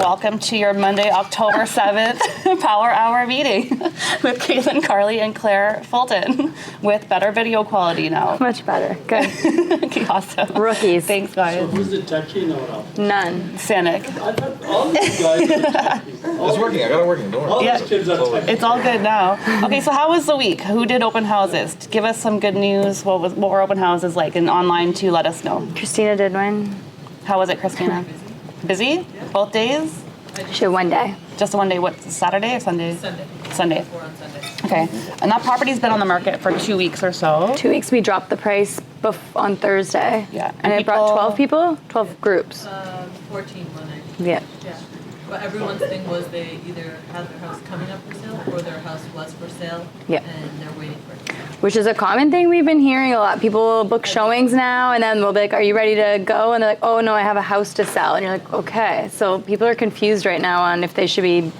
welcome to your Monday, October 7th Power Hour meeting with Katelyn, Carly, and Clare Fulton with better video quality now. Much better. Good. Okay, awesome. Rookies. Thanks, guys. So who's the techie in our office? None. Sanic. I thought all these guys are techies. It's working. I got it working. Don't worry. All Yeah. these kids are techies. It's all good now. Okay, so how was the week? Who did open houses? Give us some good news. What were open houses like? And online too, let us know. Christina did one. How was it, Christina? Busy? Both days? She had one day. Just one day, what, Saturday or Sunday? Sunday. We're on Sunday. Okay. And that property's been on the market for 2 weeks or so. 2 weeks we dropped the price on Thursday. Yeah. And it brought 12 people? 12 groups. 14 one night. Yeah. Yeah. But everyone's thing was they either had their house coming up for sale or their house was for sale. Yeah. And they're waiting for it. Which is a common thing we've been hearing a lot. People book showings now and then we'll be like, are you ready to go? And they're like, oh no, I have a house to sell. And you're like, okay. So people are confused right now on if they should be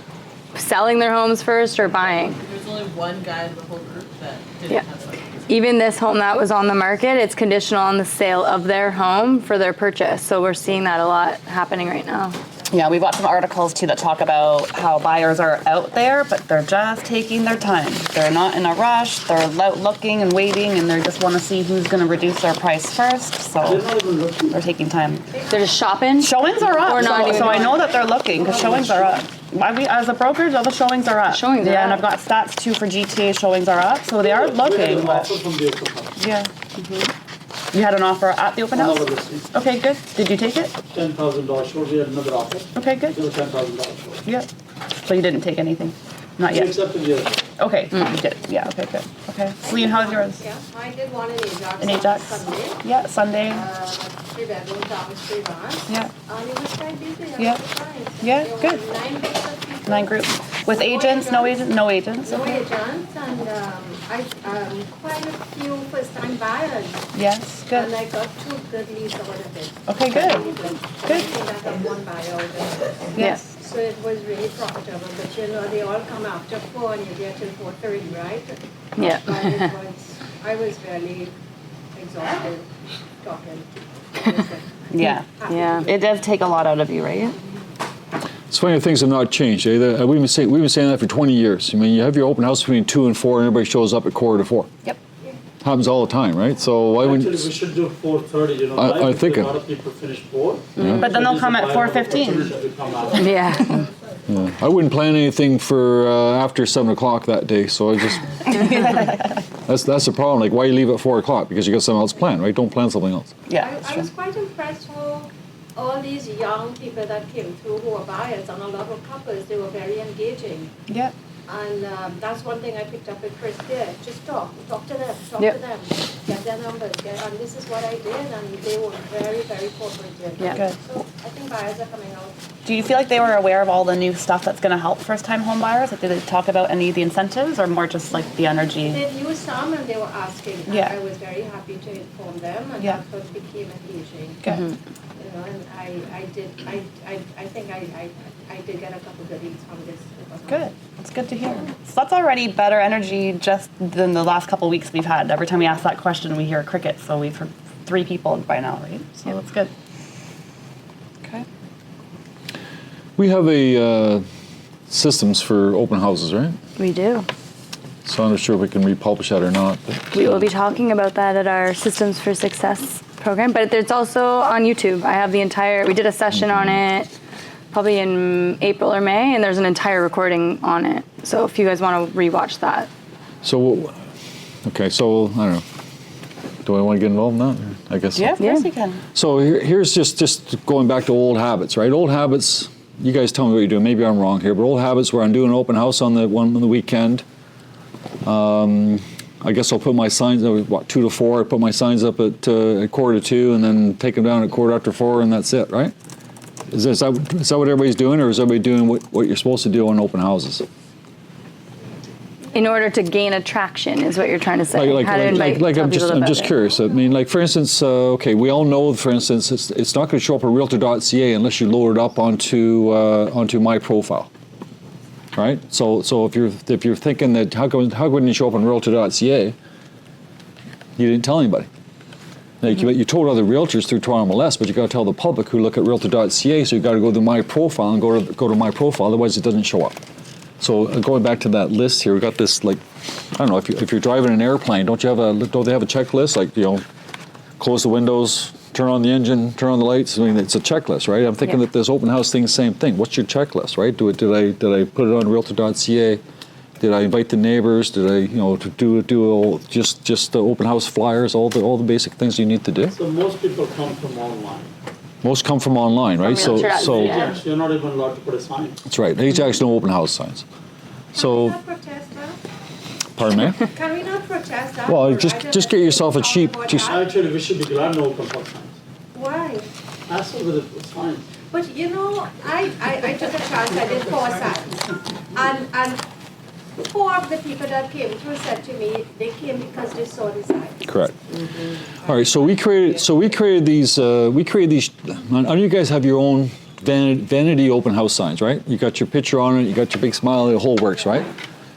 selling their homes first or buying. There's only one guy in the whole group that didn't Yeah. have something. Even this home that was on the market, it's conditional on the sale of their home for their purchase. So we're seeing that a lot happening right now. Yeah, we've got some articles too that talk about how buyers are out there, but they're just taking their time. They're not in a rush. They're out looking and waiting, and they just want to see who's going to reduce their price first. They're So not even looking. they're taking time. They're just shopping. Showings are up, Or not so, even so I going. know that they're looking because showings are up. As a brokerage, all the showings are up. Showings are yeah, and up. I've got stats too for GTA showings are up, so they are We had looking. an But offer from the open house. yeah, you had an offer at the open All house. over the city. Okay, good. Did you take it? $10,000 short. We had another offer. Okay, good. They were $10,000 short. Yeah. So you didn't take anything? Not We yet. accepted the other. Okay, you did. Yeah, okay, good. Okay. Celine, how's yours? Yeah, I did one in Ajax. In Ajax? Sunday. Yeah, Sunday. 3 bedroom, downstairs barn. Yeah. And it was quite busy. Yeah. Fine. Yeah, There were good. 9 groups of people. 9 groups. With agents, no agents? No agents. No Okay. agents, and quite a few first-time buyers. Yes, And good. I got 2 good leads out of it. Okay, good. Really good. Good. I think I got 1 buyer out of it. Yes. So it was really profitable, but you know, they all come after 4 and you get till 4:30, right? Yeah. But I was really exhausted talking. Yeah. Yeah. It does take a lot out of you, right? It's funny, things have not changed. Eh? We've been saying that for 20 years. I mean, you have your open house between 2 and 4, and everybody shows up at 4:45. Yep. Happens all the time, right? So why Actually, wouldn't? we should do 4:30, you know. I right? think Because it- a lot of people finish 4. But then they'll come at 4:15. Yeah. I wouldn't plan anything for after 7 o'clock that day. So I just that's the problem. Like, why you leave at 4 o'clock? Because you got something else planned, right? Don't plan something else. Yeah, that's I true. was quite impressed how all these young people that came through who were buyers and a lot of couples, they were very engaging. Yeah. And that's one thing I picked up with Chris there. Just talk to them, Yep. to them, get their numbers, and this is what I did, and they were very, very cooperative. Yeah. Good. So I think buyers are coming out. Do you feel like they were aware of all the new stuff that's going to help first-time home buyers? Like, did they talk about any of the incentives, or more just like the energy? They knew some and they were asking, and Yeah. I was very happy to inform them, and Yeah. that's what became engaging. Good. You know, and I think I did get a couple goodies from this. Good. That's good to hear. So that's already better energy just than the last couple weeks we've had. Every time we ask that question, we hear crickets. So we've heard 3 people by now, right? So that's good. Okay. We have a systems for open houses, right? We do. So I'm not sure if we can republish that or not. But We will be talking about that at our Systems for Success program, but it's also on YouTube. I have we did a session on it probably in April or May, and there's an entire recording on it. So if you guys want to rewatch that. So, okay, so I don't know. Do I want to get involved in that? I guess so. Yeah, of course Yeah. you can. So here's just going back to old habits, right? Old habits. You guys tell me what you're doing. Maybe I'm wrong here, but old habits where I'm doing an open house on the weekend. I guess I'll put my signs up 2 to 4. I put my signs up at 1:45, and then take them down at 4:15, and that's it, right? Is that what everybody's doing, or is everybody doing what you're supposed to do on open houses? In order to gain attraction is what you're trying to say. How to invite tell I'm people about just it. curious. I mean, like for instance, okay, we all know, for instance, it's not going to show up on Realtor.ca unless you load it up onto my profile, right? So if you're thinking that how wouldn't it show up on Realtor.ca? You didn't tell anybody. Like you told other realtors through Toronto MLS, but you got to tell the public who look at realtor.ca. So you got to go to my profile and go to my profile. Otherwise, it doesn't show up. So going back to that list here, we got this like, I don't know, if you're driving an airplane, don't they have a checklist like close the windows, turn on the engine, turn on the lights? I mean, it's a checklist, right? I'm thinking that this open house thing, same thing. What's your checklist, right? Did I put it on realtor.ca? Did I invite the neighbors? Did I, to do just the open house flyers, all the basic things you need to do? So most people come from online. Most come from online, right? From realtor.ca. Yes, you're not even allowed to put a sign. That's right. Ajax no open house signs. So, Can we not protest that? pardon me. Can we not protest that? Well, Or just rather get than yourself a talk cheap- about just- that? Actually, we should be glad no open house signs. Why? Ask them with the signs. But I took a chance, I did 4 signs. And 4 of the people that came through said to me, they came because they saw the signs. Correct. All right. So we created these. None of you guys have your own vanity open house signs, right? You got your picture on it. You got your big smile. The whole works, right?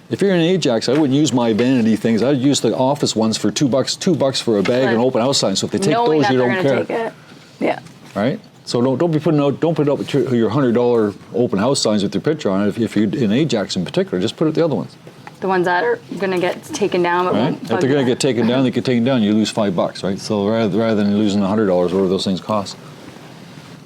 If you're in Ajax, I wouldn't use my vanity things. I'd use the office ones for $2 for a bag and open house sign. So if they take Knowing those, that you they're don't gonna care, take it. Yeah. right? So don't put up with your $100 open house signs with your picture on it. If you're in Ajax in particular, just put it the other ones. The ones that are gonna get taken down, but Right? won't If bug they're going to you. get taken down, they get taken down. You lose $5, right? So rather than losing $100, whatever those things cost.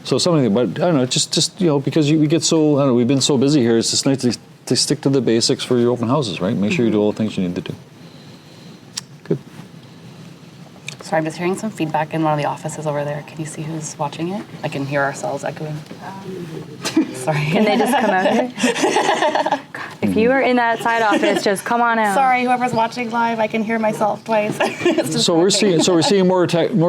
So something, but I don't know, just because we get so, I don't know, we've been so busy here. It's just nice to stick to the basics for your open houses, right? Make sure you do all the things you need to do. Good. Sorry, I'm just hearing some feedback in one of the offices over there. Can you see who's watching it? I can hear ourselves echoing. Sorry. Can they just come out here? If you are in that side office, just come on out. Sorry, whoever's watching live, I can hear myself twice. It's just So we're seeing more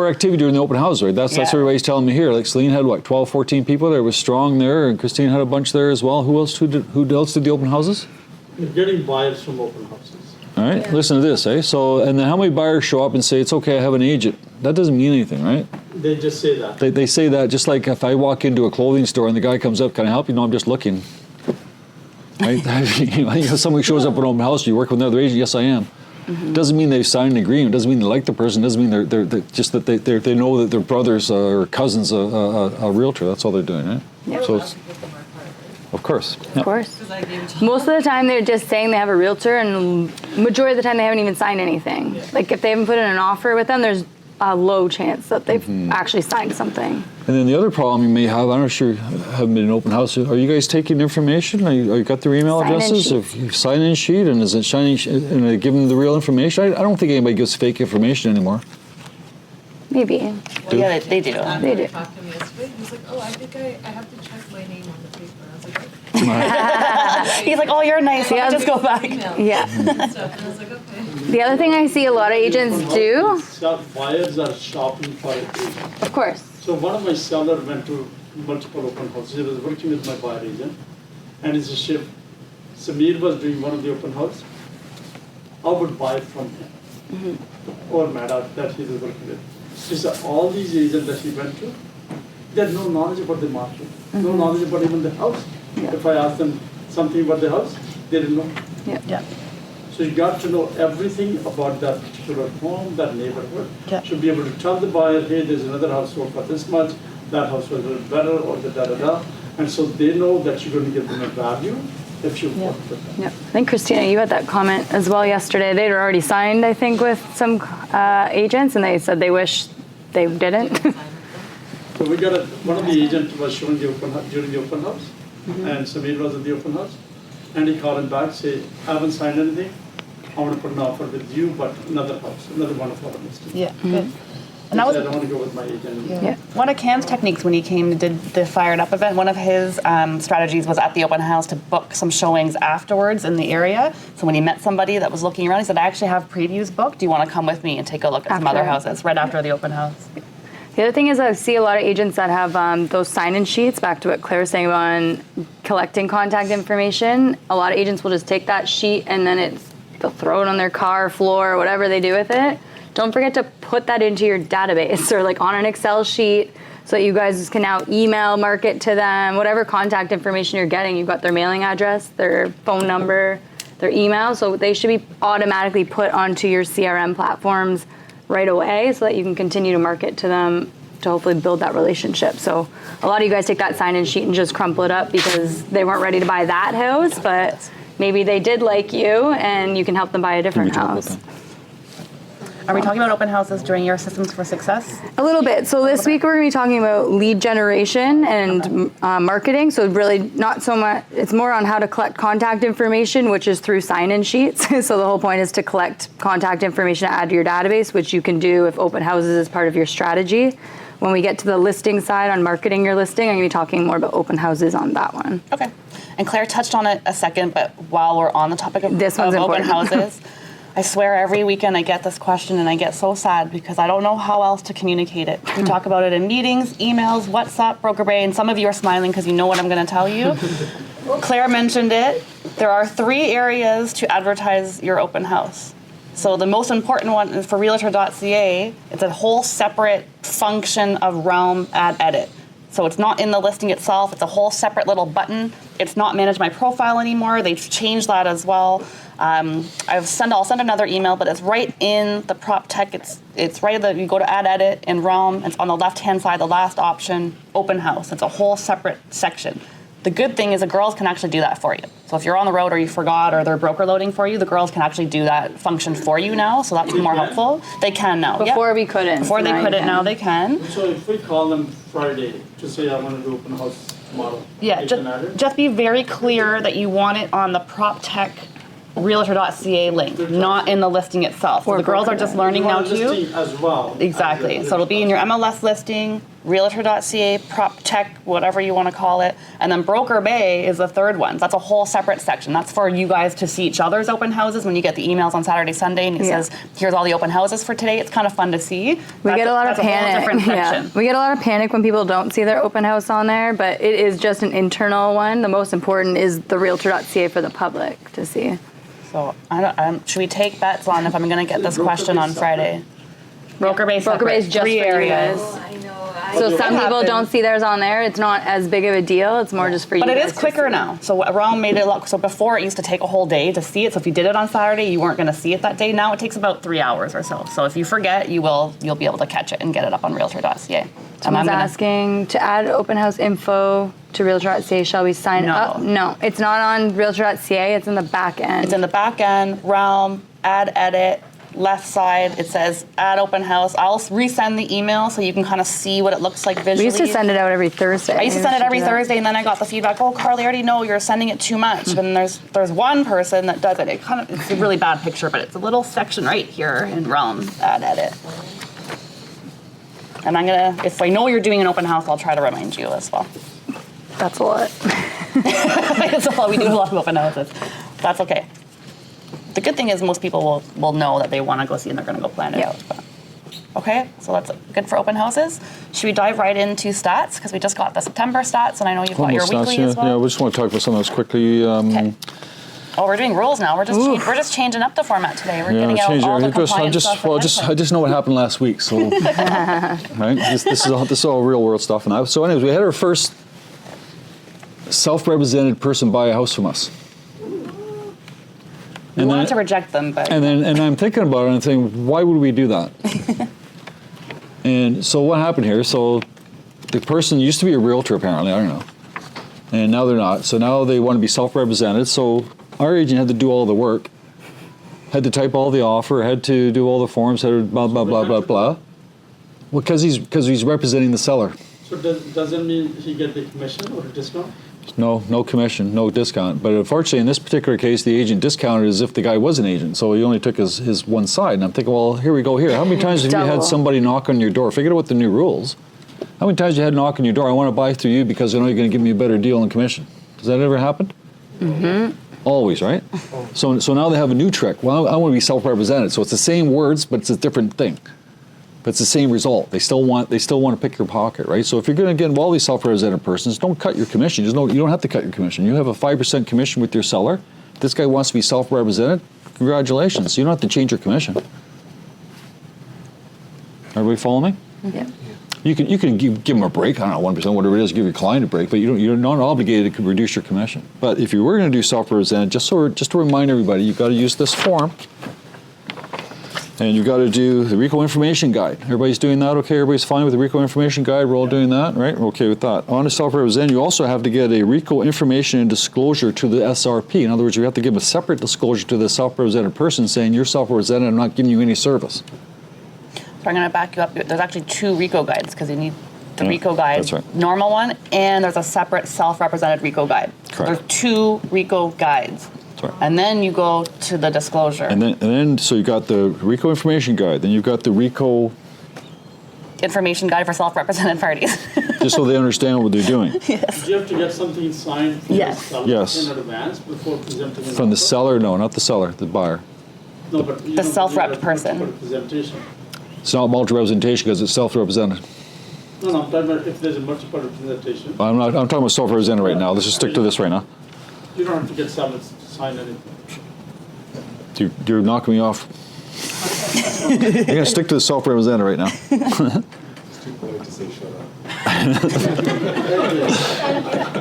activity during the open house, right? That's Yeah. what everybody's telling me here. Like Celine had what, 12, 14 people there. It was strong there, and Christine had a bunch there as well. Who else did the open houses? We're getting buyers from open houses. All right, listen to this, eh? So, and then how many buyers show up and say, it's okay, I have an agent? That doesn't mean anything, right? They just say that. They say that just like if I walk into a clothing store and the guy comes up, can I help you? No, I'm just looking. Right? Somebody shows up at an open house, you work with another agent? Yes, I am. Doesn't mean they've signed an agreement. Doesn't mean they like the person. Doesn't mean they're just that they know that their brother's or cousin's a realtor. That's all they're doing, right? Yeah. So, We're allowed it's, to give them our card, right? of course. Of Yeah. course. Because I gave it to Most of the time, they're just saying they have a realtor, and majority of the time, they haven't even signed anything. Like if they haven't put in an offer with them, there's a low chance that they've actually signed something. And then the other problem you may have, I'm not sure, haven't been in an open house. Are you guys taking information? Are you got their email Sign-in addresses? sheet. If you sign in sheet, and is it shining? And they give them the real information? I don't think anybody gives fake information anymore. Maybe. Well, yeah, they do. They do. He talked to me yesterday. He's like, "Oh, I think I have to check my name on the paper." I was like, He's like, oh, you're nice. Let me just go back. "Email." Yeah. And stuff. And I was like, "Okay." The other thing I see a lot of agents do, Buyers are shopping for it. of course. So one of my sellers went to multiple open houses. He was working with my buyer agent, and it's a shift. Samir was doing one of the open house. I would buy from him or Mada that he was working with. He said all these agents that he went to, they had no knowledge about the market, no knowledge about even the house. Yeah. If I asked them something about the house, they didn't know. Yeah. So you got to know everything about that particular home, that neighborhood. Yeah. Should be able to tell the buyer, hey, there's another house sold for this much, that house was a little better, or the da-da-da. And so they know that you're going to give them a value if you work with them. Yeah. I think Christina, you had that comment as well yesterday. They'd already signed, I think, with some agents, and they said they wish they didn't. So we got one of the agents was showing the open house during the open house, and Samir was at the open house, and he called him back, say, I haven't signed anything, I want to put an offer with you, but another house, another one of our listings. Yeah. Good. He And that said, was I don't want to go with my agent. Yeah. one of Cam's techniques when he came and did the Fired Up event. One of his strategies was at the open house to book some showings afterwards in the area. So when he met somebody that was looking around, he said, I actually have previews booked. Do you want to come with me and take a look at some After. other houses right after the open house? The other thing is I see a lot of agents that have those sign-in sheets, back to what Claire was saying about collecting contact information. A lot of agents will just take that sheet and then they'll throw it on their car floor or whatever they do with it. Don't forget to put that into your database or like on an Excel sheet so that you guys can now email, market to them, whatever contact information you're getting. You've got their mailing address, their phone number, their email. So they should be automatically put onto your CRM platforms right away so that you can continue to market to them to hopefully build that relationship. So a lot of you guys take that sign-in sheet and just crumple it up because they weren't ready to buy that house, but maybe they did like you and you can help them buy a different house. Are we talking about open houses during your Systems for Success? A little bit. So this week we're going to be talking about lead generation and marketing. So really not so much, it's more on how to collect contact information, which is through sign-in sheets. So the whole point is to collect contact information to add to your database, which you can do if open houses is part of your strategy. When we get to the listing side on marketing your listing, I'm going to be talking more about open houses on that one. Okay. And Claire touched on it a second, but while we're on the topic of, This one's open important. houses, I swear every weekend I get this question and I get so sad because I don't know how else to communicate it. We talk about it in meetings, emails, WhatsApp, Broker Bay, and some of you are smiling because you know what I'm going to tell you. Claire mentioned it. There are 3 areas to advertise your open house. So the most important one is for Realtor.ca. It's a whole separate function of Realm Add Edit. So it's not in the listing itself. It's a whole separate little button. It's not Manage My Profile anymore. They've changed that as well. I'll send another email, but it's right in the prop tech. It's right you go to Add Edit in Realm. It's on the left-hand side, the last option, Open House. It's a whole separate section. The good thing is the girls can actually do that for you. So if you're on the road or you forgot or they're broker loading for you, the girls can actually do that function for you now. So that's more helpful. They can now. Before we couldn't. Before they couldn't, now they can. So if we call them Friday to say I want to do open house tomorrow, Yeah, they can add it? just be very clear that you want it on the PropTech Realtor.ca link, not in the listing itself. So Or the girls are broker. just learning now You want a too. listing as well. Exactly. So it'll be in your MLS listing, Realtor.ca, PropTech, whatever you want to call it, and then Broker Bay is the third one. That's a whole separate section. That's for you guys to see each other's open houses when you get the emails on Saturday, Sunday, and it says, "Here's all the open houses for today." It's kind of fun to see. We get a lot of That's a whole panic. different Yeah. section. We get a lot of panic when people don't see their open house on there, but it is just an internal one. The most important is the Realtor.ca for the public to see. So should we take bets on if I'm going to get this question on Friday? Broker Bay Broker Bay is separate, just 3 for you areas. guys. I know. So some people happens. don't see theirs on there. It's not as big of a deal. It's more just for you. But it guys is to quicker see. now. So Realm made it look. So before it used to take a whole day to see it. So if you did it on Saturday, you weren't going to see it that day. Now it takes about 3 hours or so. So if you forget, you'll be able to catch it and get it up on Realtor.ca. Someone's asking to add open house info to Realtor.ca. Shall we sign No. up? No, it's not on Realtor.ca. It's in the back end. It's in the back end. Realm, Add Edit. Left side, it says Add Open House. I'll resend the email so you can kind of see what it looks like visually. We used to send it out every Thursday. I used to send it every Thursday, and then I got the feedback. Oh, Carly, I already know you're sending it too much. And there's one person that does it. It's a really bad picture, but it's a little section right here in Realm Add Edit. And if I know you're doing an open house, I'll try to remind you as well. That's a lot. It's a lot. We do a lot of open houses. That's okay. The good thing is most people will know that they want to go see and they're going to go plan it Yeah. out. But. Okay, so that's good for open houses. Should we dive right into stats? Because we just got the September stats, and I know you've got your Almost weekly stats, as well. yeah, we just want to talk about some of those quickly. Okay. Oh, we're doing rules now. We're just changing up the format today. We're getting out all the compliance stuff. I just know what happened last week, so right. This is all real world stuff now. So, anyways, we had our first self-represented person buy a house from us. We wanted to reject them, but And I'm thinking about it and I'm thinking, why would we do that? And so what happened here? So the person used to be a realtor apparently, I don't know. And now they're not. So now they want to be self-represented. So our agent had to do all the work, had to type all the offer, had to do all the forms, had to blah, blah, blah, blah, blah. Well, because he's representing the seller. So doesn't mean he get the commission or a discount? No commission, no discount. But unfortunately, in this particular case, the agent discounted as if the guy was an agent. So he only took his one side. And I'm thinking, well, here we go here. How many times have you had somebody knock on your door? Figure out what the new rules. How many times you had knock on your door? I want to buy through you because I know you're going to give me a better deal in commission. Does that ever happen? Mm-hmm. Always, right? So now they have a new trick. Well, I want to be self-represented. So it's the same words, but it's a different thing. But it's the same result. They still want to pick your pocket, right? So if you're going to get involved with these self-represented persons, don't cut your commission. You don't have to cut your commission. You have a 5% commission with your seller. This guy wants to be self-represented. Congratulations. You don't have to change your commission. Everybody follow me? Yeah. You can give them a break. I don't know, 1%, whatever it is. Give your client a break, but you're not obligated to reduce your commission. But if you were going to do self-represented, just to remind everybody, you've got to use this form. And you've got to do the RICO information guide. Everybody's doing that, okay? Everybody's fine with the RICO information guide? We're all doing that, right? We're okay with that. On a self-represent, you also have to get a RICO information and disclosure to the SRP. In other words, you have to give a separate disclosure to the self-represented person saying, you're self-represented, I'm not giving you any service. So I'm going to back you up. There's actually 2 RICO guides because you need the RICO guide, that's right. normal one, and there's a separate self-represented RICO guide. So Correct. there's 2 RICO guides. That's right. And then you go to the disclosure. And then, so you got the RICO information guide, then you've got the RICO, Information guide for self-represented parties. just so they understand what they're doing. Do you have to get something signed from Yes. the seller Yes. in advance before presenting an From the offer? seller, no, not the seller, the buyer. No, but you The know, self-rep you have person. to put a presentation. It's not multi-representation because it's self-represented. No, I'm talking about if there's a multiple representation. I'm talking about self-represented right now. Let's just stick to this right now. You don't have to get sellers to sign anything. You're knocking me off. I'm gonna stick to the self-represented right now. It's too polite to say shut up.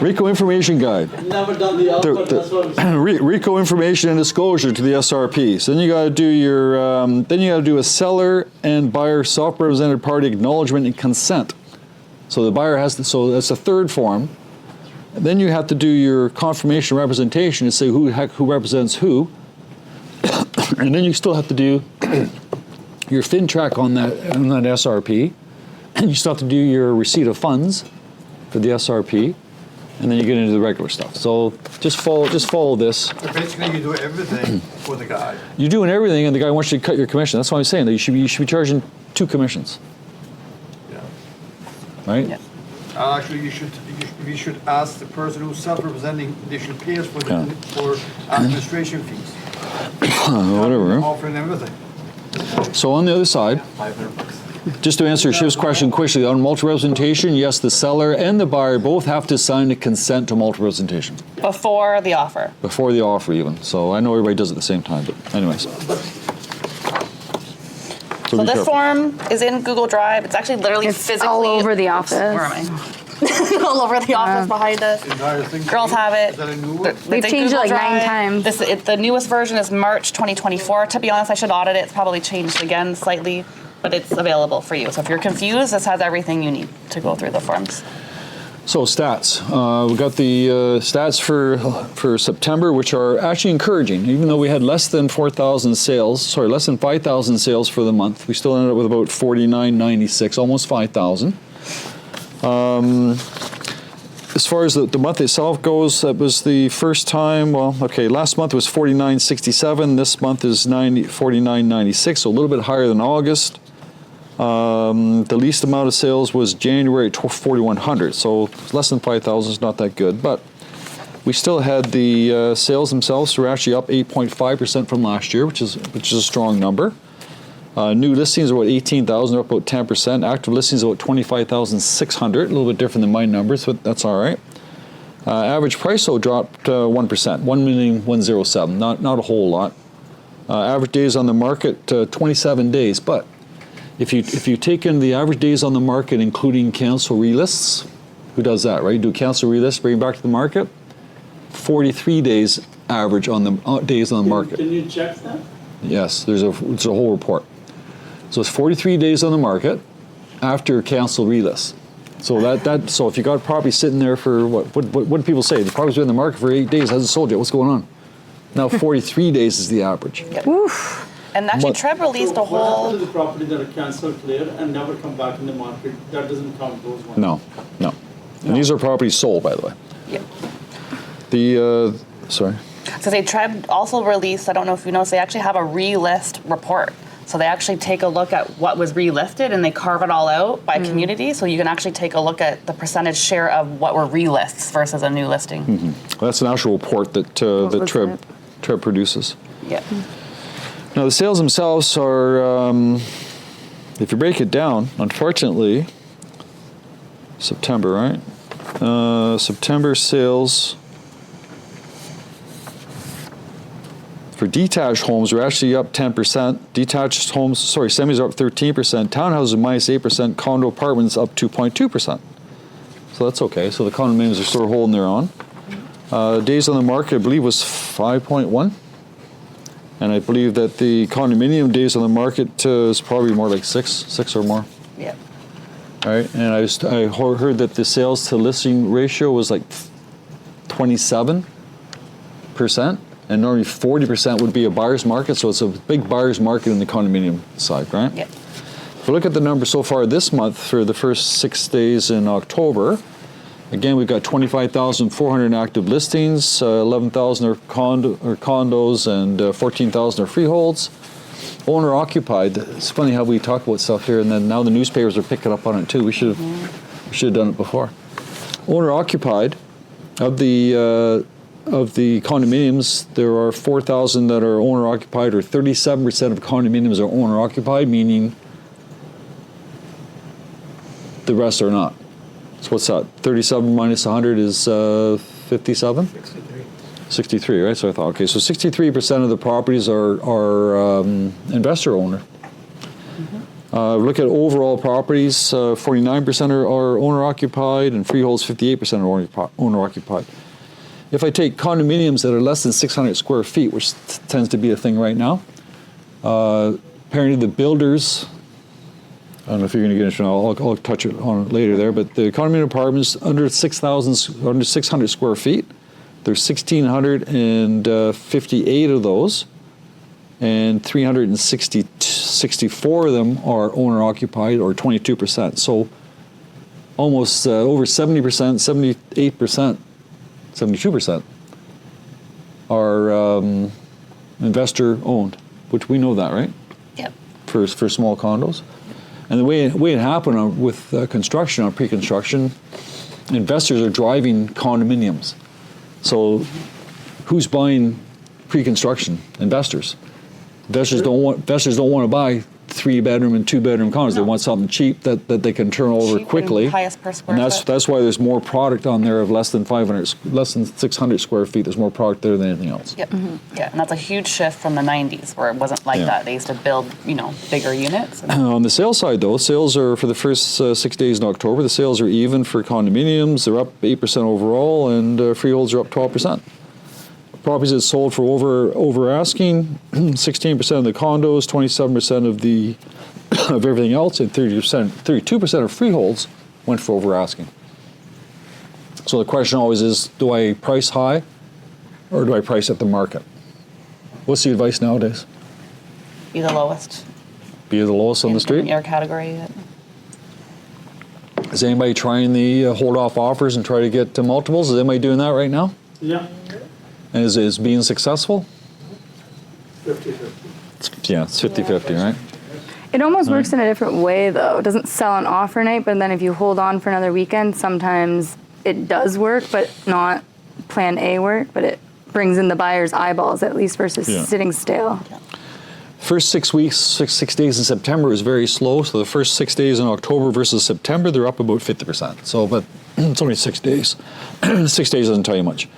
RICO information guide. Never done the offer, that's what I'm saying. RICO information and disclosure to the SRP. So then you got to do your, then you got to do a seller and buyer self-represented party acknowledgement and consent. So the buyer has to, so that's a third form. And then you have to do your confirmation representation to say who represents who. And then you still have to do your FinTrack on that SRP. And you still have to do your receipt of funds for the SRP. And then you get into the regular stuff. So just follow this. So basically, you do everything for the guy. You're doing everything, and the guy wants you to cut your commission. That's why I'm saying that you should be charging 2 commissions, Yeah. right? Yeah. Actually, we should ask the person who's self-representing, they should pay us for Yeah. for administration fees. Whatever. Offering everything. So on the other side, just to answer Shiv's question quickly, on multi-representation, yes, the seller and the buyer both have to sign a consent to multi-representation Before the offer. before the offer even. So I know everybody does it at the same time, but anyways. So be this careful. form is in Google Drive. It's actually literally It's physically all over the Oops, office. Where am I? All over the office behind us. The entire thing. Girls have it. Is that a new Th- one? it's We've in changed it Google like 9 Drive. times. The newest version is March 2024. To be honest, I should audit it. It's probably changed again slightly, but it's available for you. So if you're confused, this has everything you need to go through the forms. So stats, we got the stats for September, which are actually encouraging. Even though we had less than 5,000 sales for the month, we still ended up with about 49.96, almost 5,000. As far as the month itself goes, that was the first time. Well, okay, last month was 49.67. This month is 49.96, so a little bit higher than August. The least amount of sales was January at 4,100, so less than 5,000 is not that good. But we still had the sales themselves were actually up 8.5% from last year, which is a strong number. New listings are about 18,000, they're up about 10%. Active listings are about 25,600, a little bit different than my numbers, but that's all right. Average price though dropped 1%, 1,107,000, not a whole lot. Average days on the market 27 days, but if you take in the average days on the market, including cancel relists, who does that, right? You do cancel relist, bring it back to the market. 43 days average on the days on the market. Can you check that? Yes, it's a whole report. So it's 43 days on the market after cancel relist. So so if you got a property sitting there for what do people say? The property's been in the market for 8 days, hasn't sold yet. What's going on? Now 43 days is the average. And actually, But- Trev released a What happened whole. to the property that are cancelled clear and never come back in the market? That doesn't count those ones. No. And these are properties sold, by the way. Yeah. Sorry. So they Trev also released, I don't know if you noticed, they actually have a relist report. So they actually take a look at what was relisted and they carve it all out by community. So you can actually take a look at the percentage share of what were relists versus a new listing. Well, that's an actual report that was Trev produces. Yeah. Now the sales themselves are, if you break it down, unfortunately, September, right? September sales for detached homes are actually up 10%. Detached homes, semis are up 13%. Townhouses minus 8%. Condo apartments up 2.2%. So that's okay. So the condominiums are sort of holding their own. Days on the market, I believe, was 5.1. And I believe that the condominium days on the market is probably more like six or more. Yeah. Right, and I heard that the sales to listing ratio was like 27%, and normally 40% would be a buyer's market, so it's a big buyer's market in the condominium side, right? Yeah. If we look at the numbers so far this month for the first 6 days in October, again, we've got 25,400 active listings, 11,000 are condos, and 14,000 are freeholds. Owner occupied. It's funny how we talk about stuff here, and then now the newspapers are picking up on it too. We should have done it before. Owner occupied. Of the condominiums, there are 4,000 that are owner occupied, or 37% of condominiums are owner occupied, meaning the rest are not. So what's that? 37 minus 100 is 57? 63, right? So I thought, okay, so 63% of the properties are investor owner. Look at overall properties, 49% are owner occupied, and freeholds 58% are owner occupied. If I take condominiums that are less than 600 square feet, which tends to be a thing right now, apparently the builders, I don't know if you're going to get into it, I'll touch it on it later there, but the condominium apartments under 600 square feet, there's 1,658 of those, and 364 of them are owner occupied, or 22%. So almost over 70%, 78%, 72% are investor owned, which we know that, right? Yep. For small condos. And the way it happened with construction, on pre-construction, investors are driving condominiums. So who's buying pre-construction? Investors. Investors don't want to buy 3-bedroom and 2-bedroom condos. They want something cheap that they can turn over Cheap quickly. and highest per square And foot. that's why there's more product on there of less than 600 square feet. There's more product there than anything else. Yep. Yeah, and that's a huge shift from the 90s where it wasn't like that. They used to build, bigger units. On the sales side, though, sales are, for the first 6 days in October, the sales are even for condominiums. They're up 8% overall, and freeholds are up 12%. Properties that sold for over asking, 16% of the condos, 27% of everything else, and 32% of freeholds went for over asking. So the question always is, do I price high or do I price at the market? What's the advice nowadays? Be the lowest. Be the lowest on the street? In your category. Is anybody trying the hold off offers and try to get multiples? Is anybody doing that right now? Yeah, And is it being successful? 50-50. Yeah, it's 50-50, right? It almost works in a different way, though. It doesn't sell on offer night, but then if you hold on for another weekend, sometimes it does work, but not plan A work, but it brings in the buyer's eyeballs, at least, versus sitting stale. First 6 weeks, six days in September was very slow. So the first 6 days in October versus September, they're up about 50%. So, but it's only 6 days. 6 days doesn't tell you much.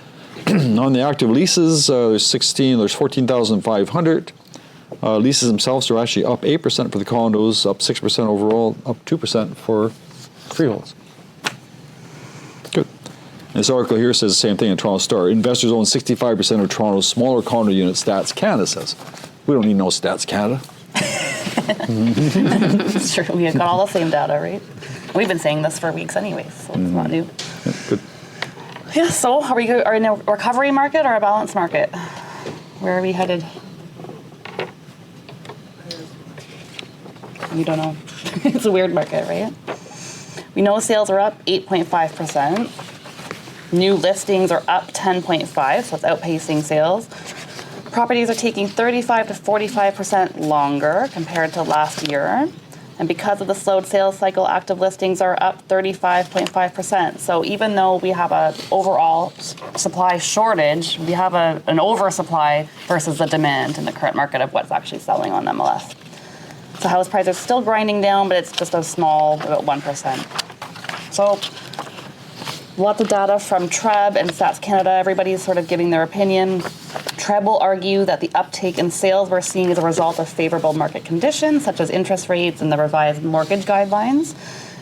On the active leases, there's 14,500. Leases themselves are actually up 8% for the condos, up 6% overall, up 2% for freeholds. Good. And this article here says the same thing in Toronto Star. Investors own 65% of Toronto's smaller condo units, Stats Canada says. We don't need no Stats Canada. It's true. We've got all the same data, right? We've been saying this for weeks anyways, so it's not new. Yeah, good. Yeah, so are we in a recovery market or a balance market? Where are we headed? You don't know. It's a weird market, right? We know sales are up 8.5%. New listings are up 10.5%, so it's outpacing sales. Properties are taking 35 to 45% longer compared to last year. And because of the slowed sales cycle, active listings are up 35.5%. So even though we have an overall supply shortage, we have an oversupply versus the demand in the current market of what's actually selling on MLS. So house prices are still grinding down, but it's just a small, about 1%. So lots of data from TREB and Stats Canada. Everybody's sort of giving their opinion. TREB will argue that the uptake in sales we're seeing is a result of favorable market conditions, such as interest rates and the revised mortgage guidelines.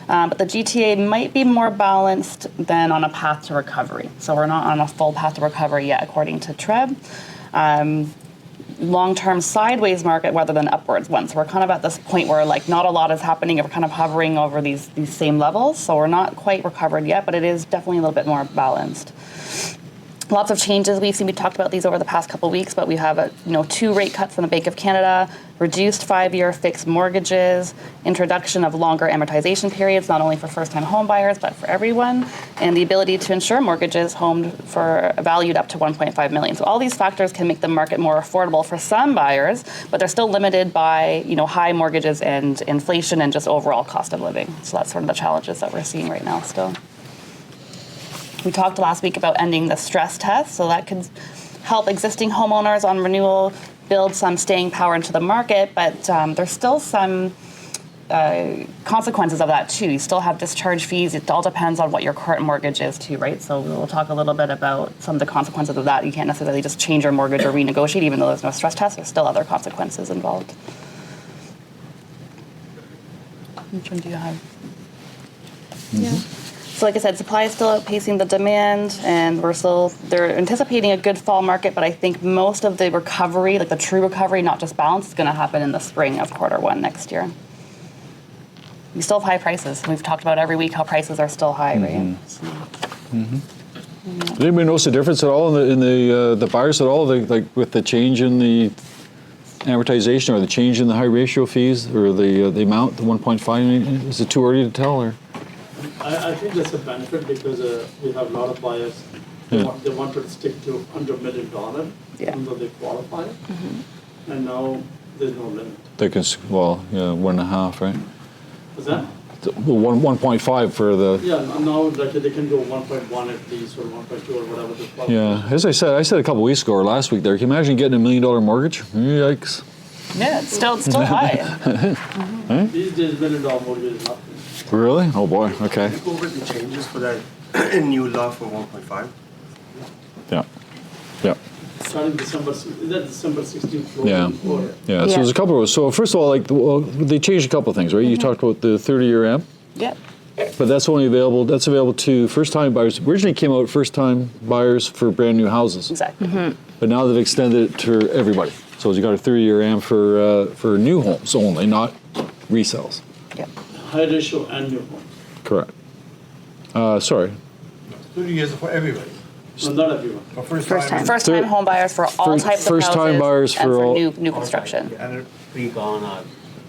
But the GTA might be more balanced than on a path to recovery. So we're not on a full path to recovery yet, according to TREB. long-term sideways market rather than upwards one. So we're kind of at this point where like not a lot is happening, and we're kind of hovering over these same levels. So we're not quite recovered yet, but it is definitely a little bit more balanced. Lots of changes we've seen. We talked about these over the past couple of weeks, but we have 2 rate cuts from the Bank of Canada, reduced 5-year fixed mortgages, introduction of longer amortization periods, not only for first-time home buyers, but for everyone, and the ability to insure mortgages valued up to $1.5 million. So all these factors can make the market more affordable for some buyers, but they're still limited by high mortgages and inflation and just overall cost of living. So that's sort of the challenges that we're seeing right now still. We talked last week about ending the stress test, so that could help existing homeowners on renewal build some staying power into the market, but there's still some consequences of that too. You still have discharge fees. It all depends on what your current mortgage is too, right? So we'll talk a little bit about some of the consequences of that. You can't necessarily just change your mortgage or renegotiate, even though there's no stress test. There's still other consequences involved. Which one do you have? Yeah. So like I said, supply is still outpacing the demand, and they're anticipating a good fall market, but I think most of the recovery, like the true recovery, not just balance, is going to happen in the spring of Q1 next year. We still have high prices. We've talked about every week how prices are still high, right? So, Did anybody notice a difference at all in the buyers at all, like with the change in the amortization or the change in the high ratio fees or the amount, the 1.5? Is it too early to tell, or? I think that's a benefit because we have a lot of buyers. They want to stick to under $1 million, even though they qualify. And now there's no limit. They can, 1.5, right? What's that? 1.5 for the. Yeah, now like they can go 1.1 at least, or 1.2 or whatever the qualify. Yeah, as I said a couple of weeks ago or last week there, can you imagine getting $1 million mortgage? Yikes. yeah, it's still high. These days, $1 million mortgage is nothing. Really? Oh boy, okay. Go over the changes for that new law for 1.5. Yeah. Yeah. Starting December 16th. Yeah. Yeah, so there's a couple of, so first of all, they changed a couple of things, right? You talked about the 30-year AM. Yeah. But that's available to first-time buyers. Originally came out first-time buyers for brand new houses. Exactly. But now they've extended it to everybody. So you got a 30-year AM for new homes only, not resales. Yeah. High ratio and new homes. Correct. Sorry. 30 years for everybody. No, not everyone. For first First-time. time. First-time home buyers for all types of first-time houses buyers and for for all- new construction. And Pre-gone on.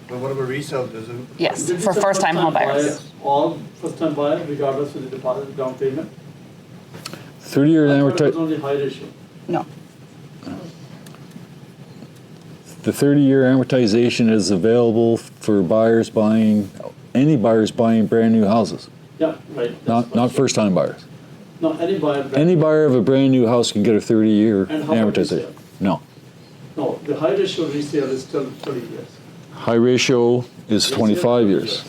but whatever resale doesn't. Yes, This for is a first-time home buyers. All first-time buyers, regardless of the deposit down payment. 30-year I thought it was amortization. only high ratio. No. The 30-year amortization is available for any buyers buying brand new houses, Yeah, right. not first-time buyers. No, any buyer. Any buyer of a brand new house can get a 30-year And how about amortization. resale? No. No, the high ratio resale is still 30 years. High ratio is 25 years.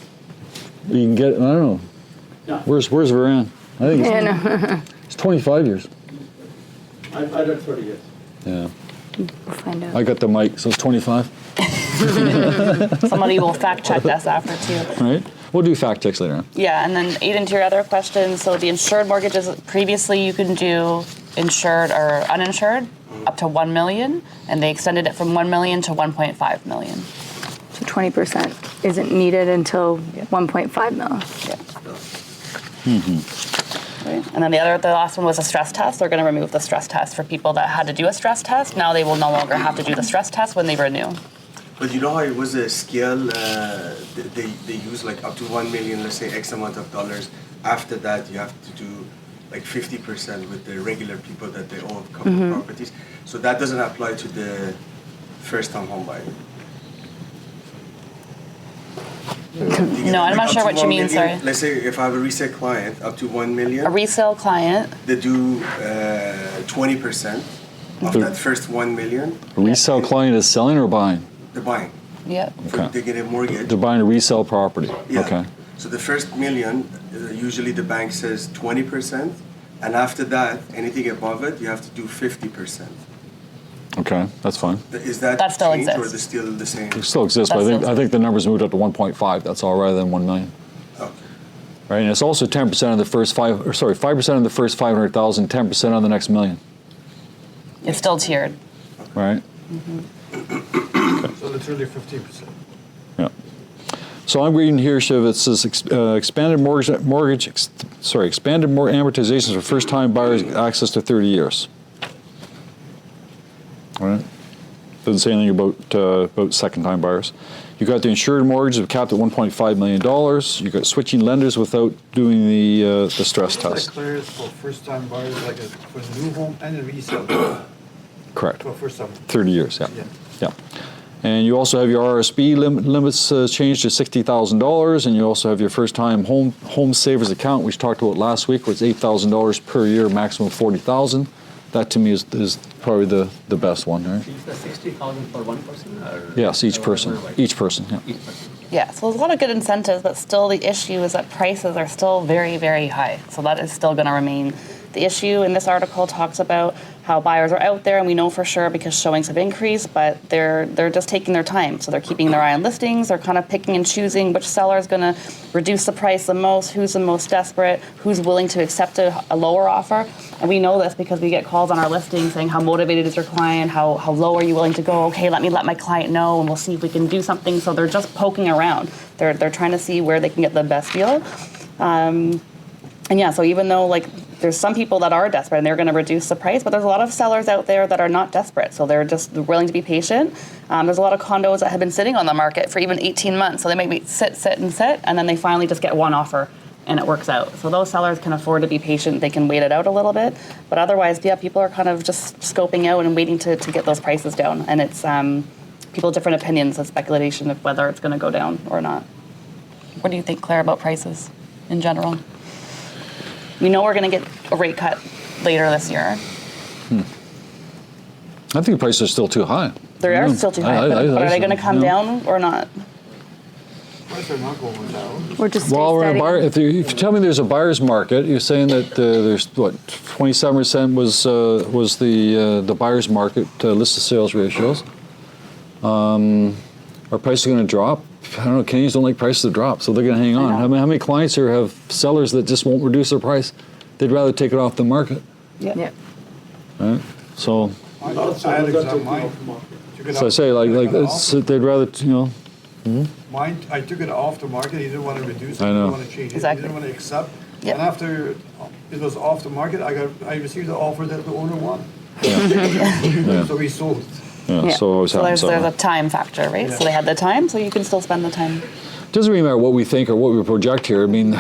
You can get, I don't know. Yeah. Where's Varan? I think it's 25 years. I read 30 years. Yeah. We'll find out. I got the mic, so it's 25, Somebody will fact check us after too. right? We'll do fact checks later on. Yeah, and then Aidan, to your other question, so the insured mortgages, previously you can do insured or uninsured up to 1 million, and they extended it from 1 million to 1.5 million. So 20% isn't needed until 1.5 mil. Right. And then the last one was a stress test. They're going to remove the stress test for people that had to do a stress test. Now they will no longer have to do the stress test when they renew. But you know how it was a scale, they use like up to 1 million, let's say X amount of dollars. After that, you have to do like 50% with the regular people that they own a couple of properties. So that doesn't apply to the first-time home buyer. No, I'm not sure what you mean, sorry. Let's say if I have a resale client, up to 1 million. A resale client, They do 20% of that first 1 million. A resale client is selling or buying? They're buying. yeah. Okay. They get a mortgage. They're buying a resale property. Yeah. Okay. So the first million, usually the bank says 20%, and after that, anything above it, you have to do 50%. Okay, that's fine. Is that That still changed, or exists. is it still the same? It still exists, but That I think the numbers moved up to 1.5. That's all, rather than 1 million. Okay. Right, and it's also 10% of the first 5% of the first 500,000, 10% on the next million. It's still tiered. Right. So literally 15%. Yeah. So I'm reading here, Shiv, it says expanded expanded more amortizations for first-time buyers, access to 30 years. All right. Doesn't say anything about second-time buyers. You got the insured mortgages capped at $1.5 million. You got switching lenders without doing the stress It's like test. Clare is for first-time buyers, like for a new home and a resale. Correct. For first-time. 30 years. Yeah. Yeah. Yeah. And you also have your RSB limits changed to $60,000, and you also have your first-time home savers account, which we talked about last week, where it's $8,000 per year, maximum $40,000. That to me is probably the best one, right? Is the 60,000 for one person? Or Yes, each person. Each person. Yeah. Each person. Yeah, so there's a lot of good incentives, but still the issue is that prices are still very, very high. So that is still going to remain the issue. And this article talks about how buyers are out there, and we know for sure because showings have increased, but they're just taking their time. So they're keeping their eye on listings. They're kind of picking and choosing which seller is going to reduce the price the most, who's the most desperate, who's willing to accept a lower offer. And we know this because we get calls on our listing saying how motivated is your client, how low are you willing to go? Okay, let me let my client know, and we'll see if we can do something. So they're just poking around. They're trying to see where they can get the best deal. And yeah, so even though like there's some people that are desperate and they're going to reduce the price, but there's a lot of sellers out there that are not desperate. So they're just willing to be patient. There's a lot of condos that have been sitting on the market for even 18 months. So they maybe sit, and then they finally just get one offer and it works out. So those sellers can afford to be patient. They can wait it out a little bit. But otherwise, yeah, people are kind of just scoping out and waiting to get those prices down. And it's people different opinions and speculation of whether it's going to go down or not. What do you think, Claire, about prices in general? We know we're going to get a rate cut later this year. I think the prices are still too high. They are still too high, but are they going to come down or not? Prices are not going down. We're just Well, we're in a steady. buyer, if you tell me there's a buyer's market, you're saying that there's what 27% was the buyer's market list to sales ratios. Are prices going to drop? I don't know. Canadians don't like prices to drop, so they're going to hang on. How many clients here have sellers that just won't reduce their price? They'd rather take it off the market, Yep. right? So, I Lots had of them exam taking mine. off market. Took it so I off- say like took it it's, off. they'd rather Mine, I took it off the market. He didn't want to reduce it. I He know. didn't want to change it. Exactly. He didn't want to accept. Yep. And after it was off the market, I received the offer that the owner wanted. Yeah. So we sold it. Yeah, Yeah. so always So happens. there's a time factor, right? Yeah. So they had the time, so you can still spend the time. Doesn't really matter what we think or what we project here. I mean,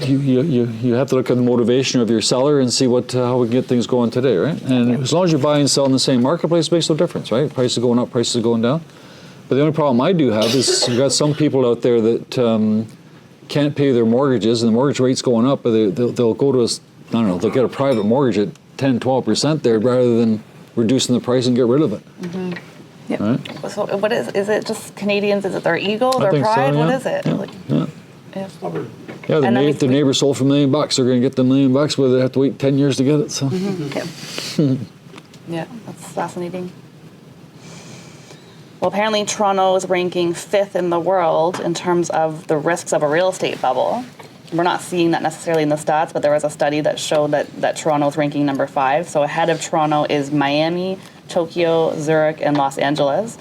you have to look at the motivation of your seller and see how we can get things going today, right? And as long as you're buying and selling in the same marketplace, it makes no difference, right? Prices going up, prices going down. But the only problem I do have is you've got some people out there that can't pay their mortgages, and the mortgage rate's going up, but they'll go to they'll get a private mortgage at 10, 12% there rather than reducing the price and get rid of it. Yep. Right? So what is it just Canadians? Is it their ego, their think so, pride? What yeah. is it? Yeah. Like, Yeah. yeah. Stubborn. Yeah, And then the neighbor sold for $1 million. They're going to get the $1 million, whether they have to wait 10 years to get it. So. Yep. Yeah, that's fascinating. Well, apparently Toronto is ranking 5th in the world in terms of the risks of a real estate bubble. We're not seeing that necessarily in the stats, but there was a study that showed that Toronto is ranking number 5. So ahead of Toronto is Miami, Tokyo, Zurich, and Los Angeles.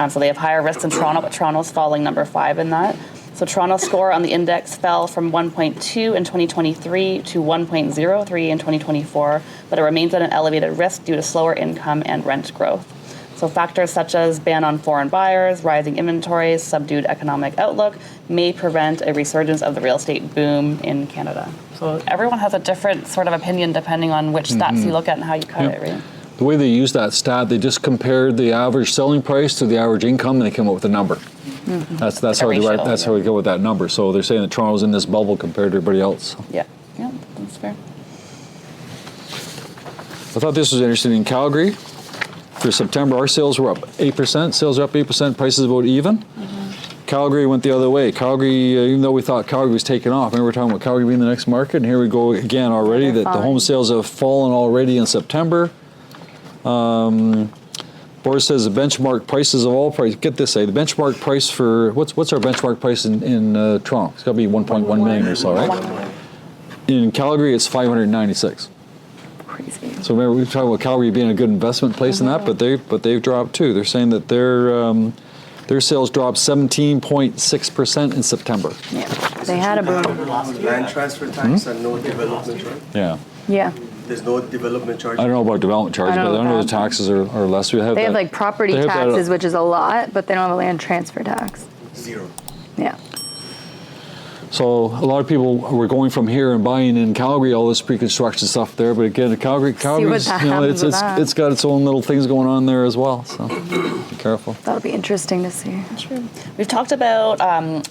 So they have higher risks than Toronto, but Toronto's falling number 5 in that. So Toronto's score on the index fell from 1.2 in 2023 to 1.03 in 2024, but it remains at an elevated risk due to slower income and rent growth. So factors such as ban on foreign buyers, rising inventories, subdued economic outlook may prevent a resurgence of the real estate boom in Canada. So everyone has a different sort of opinion depending on which stats you look at and how you cut it, right? The way they use that stat, they just compared the average selling price to the average income, and they came up with a number. That's how they ratio, That's how we go with that number. So they're saying that Toronto's in this bubble compared to everybody else. Yeah, that's fair. I thought this was interesting. In Calgary, for September, our sales were up 8%. Sales are up 8%. Prices about even. Calgary went the other way. Calgary, even though we thought Calgary was taking off, remember we were talking about Calgary being the next market, and here we go again already. That the home sales have fallen already in September. Boris says the benchmark prices of all prices. Get this, the benchmark price for what's our benchmark price in Toronto? It's got to be 1.1 million or so, right? In Calgary, it's 596. Crazy. So remember we talked about Calgary being a good investment place in that, but they've dropped too. They're saying that their sales dropped 17.6% in September. Yeah, they had a boom. Land transfer tax and no development charge. Yeah. Yeah. There's no development charge. I don't know about development charges, I don't but I know know the taxes are less. We have They have that- like property they have that- taxes, which is a lot, but they don't have a land transfer tax. Zero. Yeah. So a lot of people were going from here and buying in Calgary all this pre-construction stuff there, but again, Calgary's that happens with that. it's got its own little things going on there as well. So be careful. That'll be interesting to see. We've talked about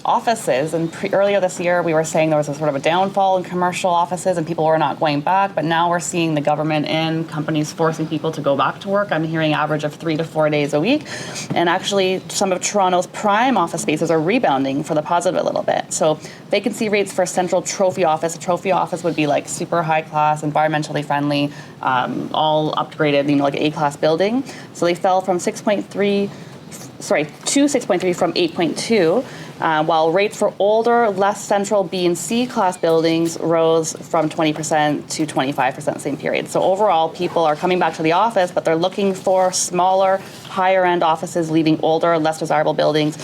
offices, and earlier this year we were saying there was a sort of a downfall in commercial offices and people were not going back, but now we're seeing the government and companies forcing people to go back to work. I'm hearing average of 3 to 4 days a week, and actually some of Toronto's prime office spaces are rebounding for the positive a little bit. So vacancy rates for central trophy office. A trophy office would be like super high class, environmentally friendly, all upgraded, like an A-class building. So they fell from 6.3 from 8.2, while rates for older, less central B and C class buildings rose from 20% to 25% same period. So overall, people are coming back to the office, but they're looking for smaller, higher end offices, leaving older, less desirable buildings,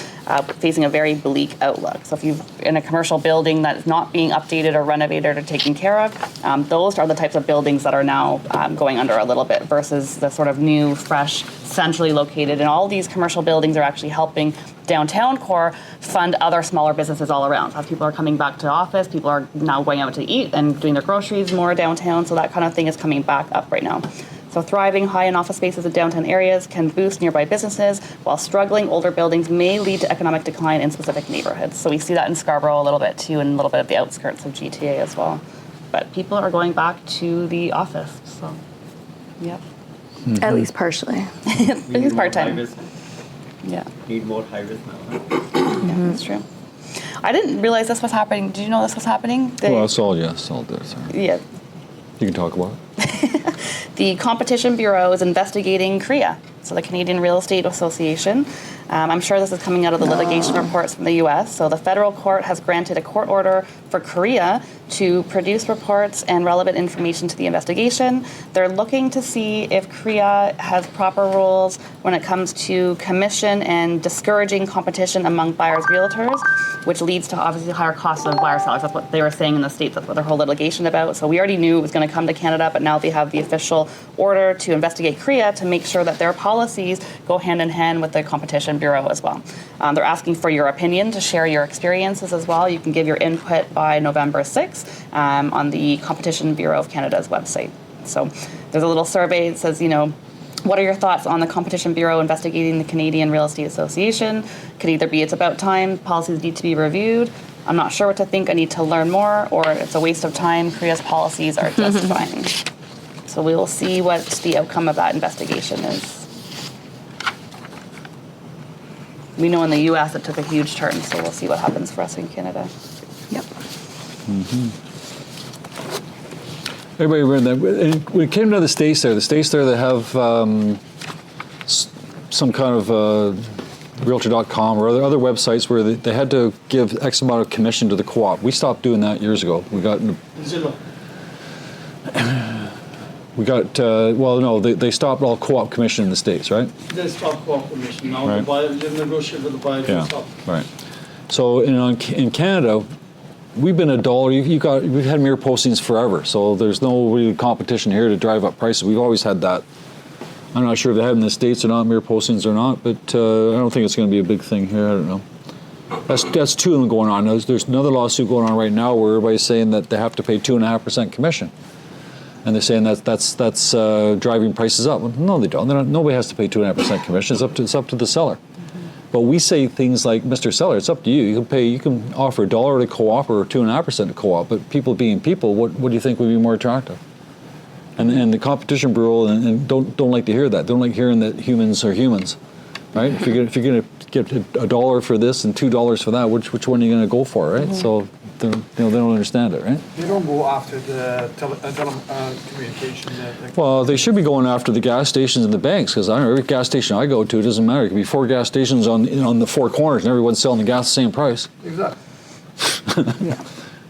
facing a very bleak outlook. So if you're in a commercial building that is not being updated or renovated or taken care of, those are the types of buildings that are now going under a little bit versus the sort of new, fresh, centrally located. And all these commercial buildings are actually helping downtown core fund other smaller businesses all around. So as people are coming back to office, people are now going out to eat and doing their groceries more downtown. So that kind of thing is coming back up right now. So thriving high-end office spaces in downtown areas can boost nearby businesses, while struggling older buildings may lead to economic decline in specific neighborhoods. So we see that in Scarborough a little bit too, and a little bit of the outskirts of GTA as well. But people are going back to the office, so, yep. Mm-hmm. At least partially. At least part-time. Yeah. Need more high-risk now. Yeah, that's true. I didn't realize this was happening. Did you know this was happening? Well, it's all there. Sorry. Yeah. You can talk about it. The Competition Bureau is investigating CREA, so the Canadian Real Estate Association. I'm sure this is coming out of the litigation reports from the U.S. So the federal court has granted a court order for CREA to produce reports and relevant information to the investigation. They're looking to see if CREA has proper rules when it comes to commission and discouraging competition among buyers' realtors, which leads to obviously higher costs of buyer sellers. That's what they were saying in the States. That's what their whole litigation about. So we already knew it was going to come to Canada, but now they have the official order to investigate CREA to make sure that their policies go hand in hand with the Competition Bureau as well. They're asking for your opinion, to share your experiences as well. You can give your input by November 6th on the Competition Bureau of Canada's website. So there's a little survey that says, what are your thoughts on the Competition Bureau investigating the Canadian Real Estate Association? Could either be it's about time, policies need to be reviewed, I'm not sure what to think, I need to learn more, or it's a waste of time, CREA's policies are just fine. So we will see what the outcome of that investigation is. We know in the U.S. it took a huge turn, so we'll see what happens for us in Canada. Yep. Mm-hmm. Everybody read that. And when it came to the States there they have some kind of Realtor.com or other websites where they had to give X amount of commission to the co-op. We stopped doing that years ago. Zillow. They stopped all co-op commission in the States, right? They stopped co-op commission. Now Right. the buyer, you negotiate with the buyer to stop. Right. So in Canada, we've been $1. We've had mere postings forever, so there's no real competition here to drive up prices. We've always had that. I'm not sure if they have in the States or not, mere postings or not, but I don't think it's going to be a big thing here. I don't know. That's two of them going on. There's another lawsuit going on right now where everybody's saying that they have to pay 2.5% commission. And they're saying that's driving prices up. Well, no, they don't. Nobody has to pay 2.5% commission. It's up to the seller. But we say things like, Mr. Seller, it's up to you. You can offer $1 to co-op or 2.5% to co-op. But people being people, what do you think would be more attractive? And the Competition Bureau and don't like to hear that. Don't like hearing that humans are humans, right? If you're going to get $1 for this and $2 for that, which one are you going to go for, right? Mm-hmm. So they don't understand it, right? They don't go after the telecommunication. Well, they should be going after the gas stations and the banks, because I don't know, every gas station I go to, it doesn't matter. It could be 4 gas stations on the 4 corners, and everyone's selling the gas the same price. Exactly. Yeah.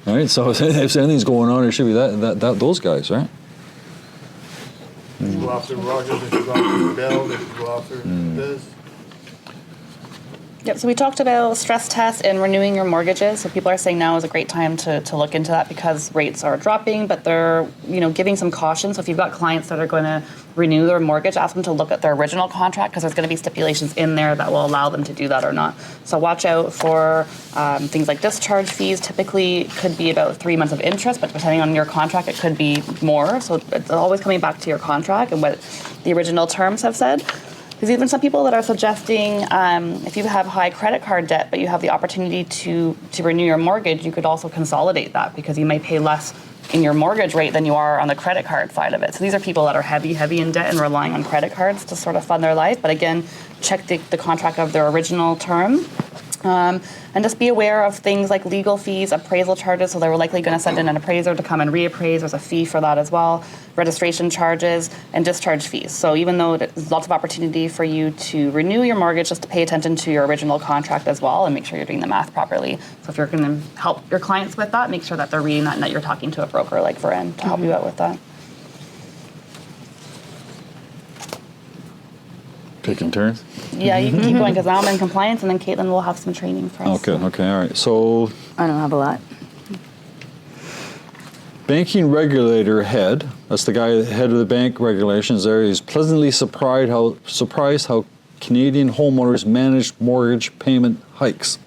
Right. So if anything's going on, it should be that those guys, right? If you go after Rogers, if you go after Bell, if you go after this. Yep, so we talked about stress tests and renewing your mortgages. So people are saying now is a great time to look into that because rates are dropping, but they're, giving some caution. So if you've got clients that are going to renew their mortgage, ask them to look at their original contract because there's going to be stipulations in there that will allow them to do that or not. So watch out for things like discharge fees. Typically could be about 3 months of interest, but depending on your contract, it could be more. So it's always coming back to your contract and what the original terms have said. There's even some people that are suggesting if you have high credit card debt, but you have the opportunity to renew your mortgage, you could also consolidate that because you may pay less in your mortgage rate than you are on the credit card side of it. So these are people that are heavy in debt and relying on credit cards to sort of fund their life. But again, check the contract of their original term. And just be aware of things like legal fees, appraisal charges. So they were likely going to send in an appraiser to come and reappraise. There's a fee for that as well. Registration charges and discharge fees. So even though there's lots of opportunity for you to renew your mortgage, just to pay attention to your original contract as well and make sure you're doing the math properly. So if you're going to help your clients with that, make sure that they're reading that and that you're talking to a broker like Varen to help you out with that. Taking turns? Yeah, you can keep going because now I'm in compliance and then Katelyn will have some training for us. Okay, all right. So I don't have a lot. banking regulator head, that's the guy, head of the bank regulations there, he's pleasantly surprised how Canadian homeowners manage mortgage payment hikes.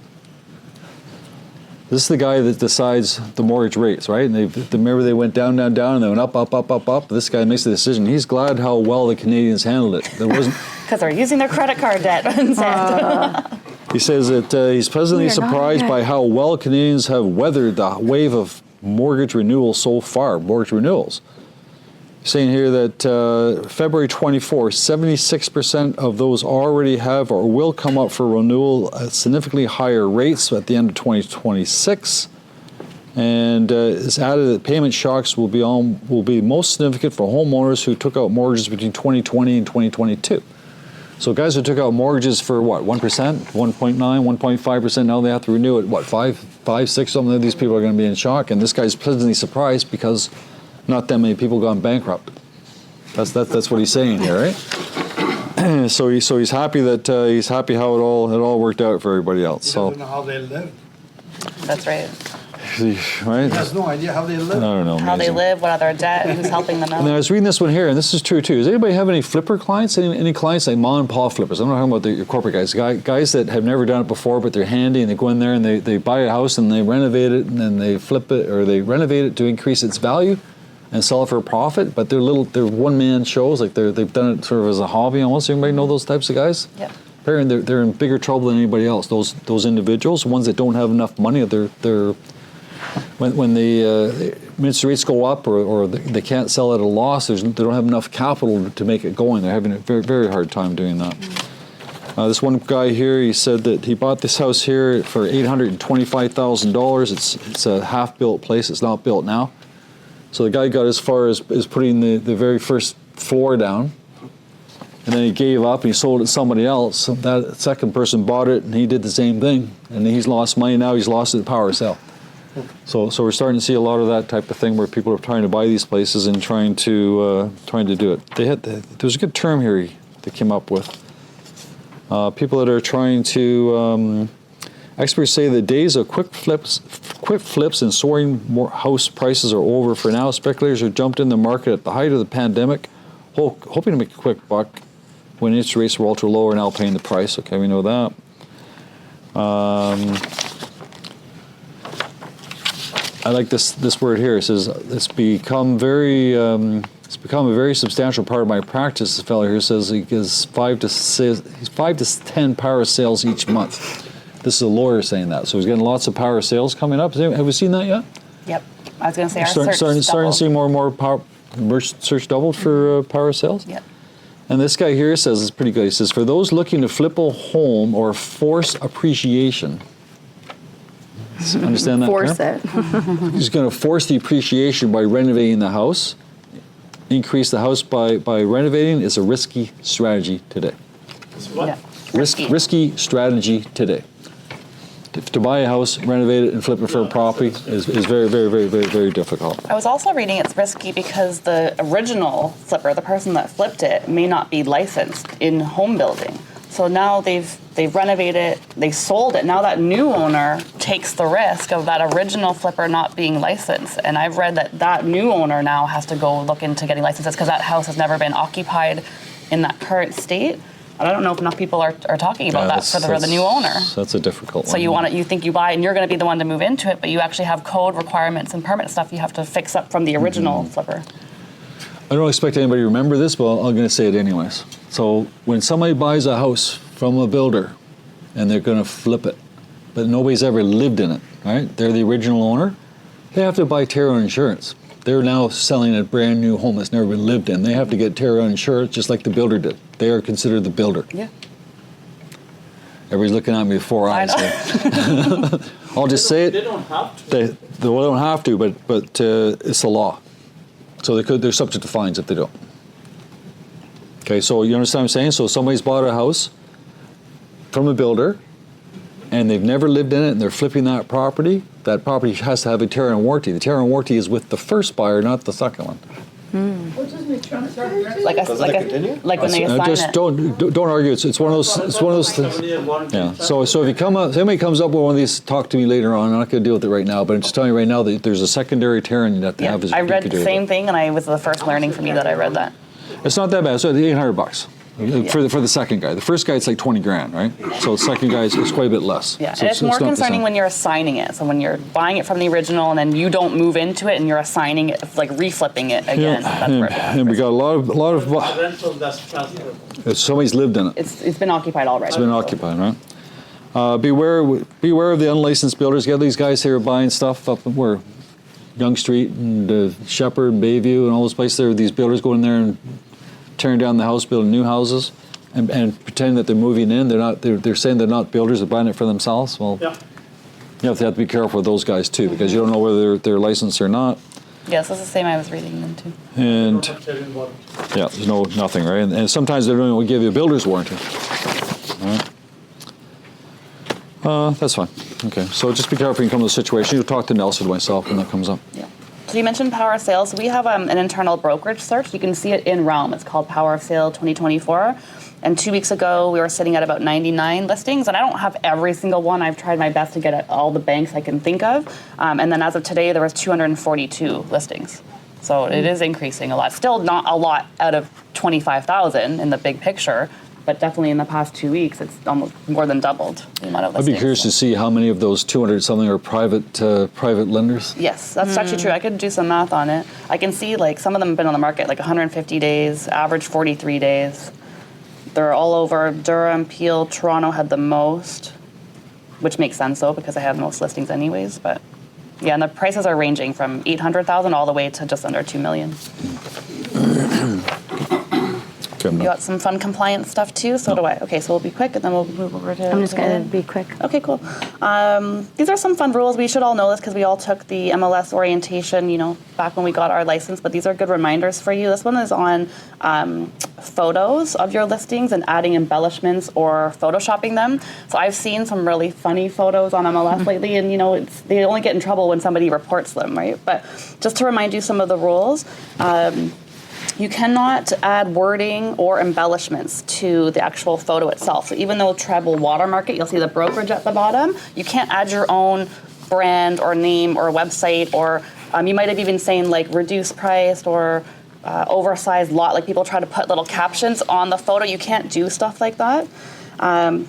This is the guy that decides the mortgage rates, right? And remember they went down, and they went up. This guy makes the decision. He's glad how well the Canadians handled it. There wasn't. Because they're using their credit card debt instead. He says that he's pleasantly surprised by how well Canadians have weathered the wave of mortgage renewals so far, mortgage renewals. Saying here that February 24, 76% of those already have or will come up for renewal at significantly higher rates at the end of 2026. And it's added that payment shocks will be most significant for homeowners who took out mortgages between 2020 and 2022. So guys who took out mortgages for what, 1%, 1.9, 1.5%, now they have to renew it, what, 5, 6, some of these people are going to be in shock. And this guy's pleasantly surprised because not that many people gone bankrupt. That's what he's saying here, right? So he's happy that how it all worked out for everybody else. He doesn't know how they live. That's right. Right? He has no idea how they live. I don't know. How they live, what other debt, who's helping them out. And I was reading this one here, and this is true too. Does anybody have any flipper clients? Any clients like mom and pop flippers? I'm not talking about your corporate guys that have never done it before, but they're handy and they go in there and they buy a house and they renovate it and then they flip it or they renovate it to increase its value and sell it for a profit. But they're one-man shows, like they've done it sort of as a hobby almost. Anybody know those types of guys? Yeah. They're in bigger trouble than anybody else. Those individuals, ones that don't have enough money, when the interest rates go up or they can't sell at a loss, they don't have enough capital to make it going. They're having a very, very hard time doing that. This one guy here, he said that he bought this house here for $825,000. It's a half-built place. It's not built now. So the guy got as far as putting the very first floor down. And then he gave up and he sold it to somebody else. That second person bought it and he did the same thing. And he's lost money now. He's lost it at power sale. So we're starting to see a lot of that type of thing where people are trying to buy these places and trying to do it. There's a good term here they came up with. People that are trying to. Experts say the days of quick flips and soaring house prices are over for now. Speculators are jumped in the market at the height of the pandemic, hoping to make a quick buck when interest rates were ultra low, are now paying the price. Okay, we know that. I like this word here. It says it's become a very substantial part of my practice. This fellow here says he gives 5 to 10 power sales each month. This is a lawyer saying that. So he's getting lots of power sales coming up. Have we seen that yet? Yep. I was going to say our starting to see more and more power search doubled for power sales. Yep. And this guy here says it's pretty good. He says, for those looking to flip a home or force appreciation. Understand that? Force term? it. He's going to force the appreciation by renovating the house. Increase the house by renovating is a risky strategy today. What? Yeah. Risky strategy today. To buy a house, renovate it, and flip it for a property is very, very, very, very, very difficult. I was also reading it's risky because the original flipper, the person that flipped it, may not be licensed in home building. So now they've renovated it, they sold it. Now that new owner takes the risk of that original flipper not being licensed. And I've read that new owner now has to go look into getting licenses because that house has never been occupied in that current state. And I don't know if enough people are talking about that for the new owner. That's a difficult one. So you think you buy it and you're going to be the one to move into it, but you actually have code requirements and permit stuff you have to fix up from the original flipper. I don't expect anybody to remember this, but I'm going to say it anyways. So when somebody buys a house from a builder and they're going to flip it, but nobody's ever lived in it, right? They're the original owner. They have to buy terror insurance. They're now selling a brand new home that's never been lived in. They have to get terror insurance just like the builder did. They are considered the builder. Yeah. Everybody's looking at me with 4 eyes here. I'll just say it. They don't have to. They don't have to, but it's the law. So they're subject to fines if they don't. Okay, so you understand what I'm saying? So somebody's bought a house from a builder, and they've never lived in it, and they're flipping that property has to have a terror and warranty. The terror and warranty is with the first buyer, not the second one. Like when they assign Just it. don't argue. It's one of those things. Yeah. So if somebody comes up with one of these, talk to me later on. I'm not going to deal with it right now, but I'm just telling you right now that there's a secondary terror and you have to have. I read the same thing, and I was the first learning for me that I read that. It's not that bad. So it's $800 for the second guy. The first guy it's like 20 grand, right? So the second guy is quite a bit less. Yeah, So and it's more not the concerning same. when you're assigning it. So when you're buying it from the original and then you don't move into it and you're assigning it, like reflipping it again. That's where And we got a lot of Rental, that's transferable. somebody's lived in it. it's been occupied already. It's been occupied, right? Beware of the unlicensed builders. You got these guys here buying stuff up where Yonge Street and Shepherd, Bayview, and all those places. There are these builders going in there and tearing down the house, building new houses, and pretending that they're moving in. They're not. They're saying they're not builders. They're buying it for themselves. Well, Yeah. you have to be careful with those guys too, because you don't know whether they're licensed or not. Yes, that's the same I was reading them too. And Don't have terrain warranty. yeah, there's nothing, right? And sometimes they don't even give you a builder's warranty. All right. That's fine. Okay, so just be careful when you come to the situation. You'll talk to Nelson myself when that comes up. Yeah. So you mentioned Power of Sale. So we have an internal brokerage search. You can see it in Realm. It's called Power of Sale 2024. And 2 weeks ago, we were sitting at about 99 listings. And I don't have every single one. I've tried my best to get at all the banks I can think of. And then as of today, there was 242 listings. So it is increasing a lot. Still not a lot out of 25,000 in the big picture. But definitely in the past 2 weeks, it's almost more than doubled the amount of I'd listings. be curious to see how many of those 200-something are private lenders. Yes, that's actually true. I could do some math on it. I can see like some of them have been on the market like 150 days, average 43 days. They're all over. Durham, Peel, Toronto had the most, which makes sense though because I have most listings anyways. But yeah, and the prices are ranging from 800,000 all the way to just under 2 million. You got some fun compliance stuff too, so do I. Okay, so we'll be quick and then we'll move over to... I'm just going to be quick. Okay, cool. These are some fun rules. We should all know this because we all took the MLS orientation, back when we got our license, but these are good reminders for you. This one is on photos of your listings and adding embellishments or photoshopping them. So I've seen some really funny photos on MLS lately, and they only get in trouble when somebody reports them, right? But just to remind you some of the rules, you cannot add wording or embellishments to the actual photo itself. So even though Trev will watermark it, you'll see the brokerage at the bottom. You can't add your own brand or name or website, or you might have even saying like reduced price or oversized lot. Like people try to put little captions on the photo. You can't do stuff like that.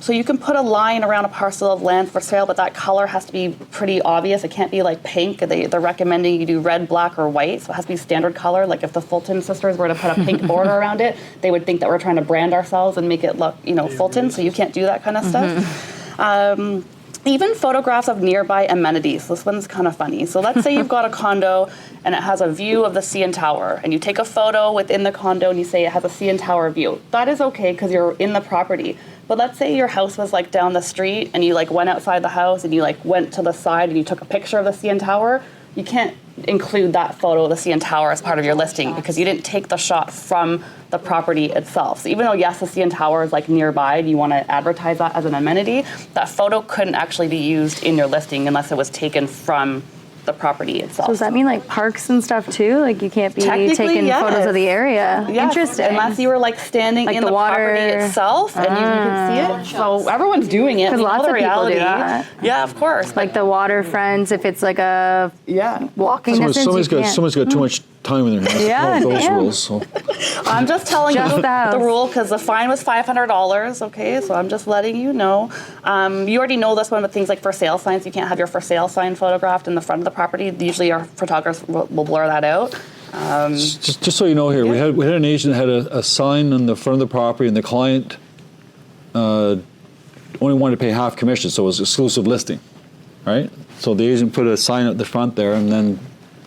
So you can put a line around a parcel of land for sale, but that color has to be pretty obvious. It can't be like pink. They're recommending you do red, black, or white, so it has to be standard color. Like if the Fulton sisters were to put a pink border around it, they would think that we're trying to brand ourselves and make it look, Fulton, so you can't do that kind of stuff. Even photographs of nearby amenities. This one's kind of funny. So let's say you've got a condo and it has a view of the CN Tower, and you take a photo within the condo and you say it has a CN Tower view. That is okay because you're in the property. But let's say your house was like down the street and you like went outside the house and you like went to the side and you took a picture of the CN Tower. you can't include that photo of the CN Tower as part of your listing because you didn't take the shot from the property itself. So even though, yes, the CN Tower is like nearby, and you want to advertise that as an amenity, that photo couldn't actually be used in your listing unless it was taken from the property itself. So does that mean like parks and stuff too? Like you can't be taking photos of the area? Yes, Interesting. unless you were like standing Like in the the property water. itself and you can see it. So everyone's doing it. Because We know lots the of people do reality. that. Yeah, of course. Like the waterfront, if it's like a walking distance, Somebody's you got can't. somebody's got too much time in their hands Yeah, to follow those yeah. rules. So. I'm just telling Just you the house. the rule because the fine was $500. Okay, so I'm just letting you know. You already know this one with things like for sale signs. You can't have your for sale sign photographed in the front of the property. Usually, our photographers will blur that out. Just so you know, here we had an agent that had a sign on the front of the property, and the client only wanted to pay half commission, so it was exclusive listing, right? So the agent put a sign at the front there, and then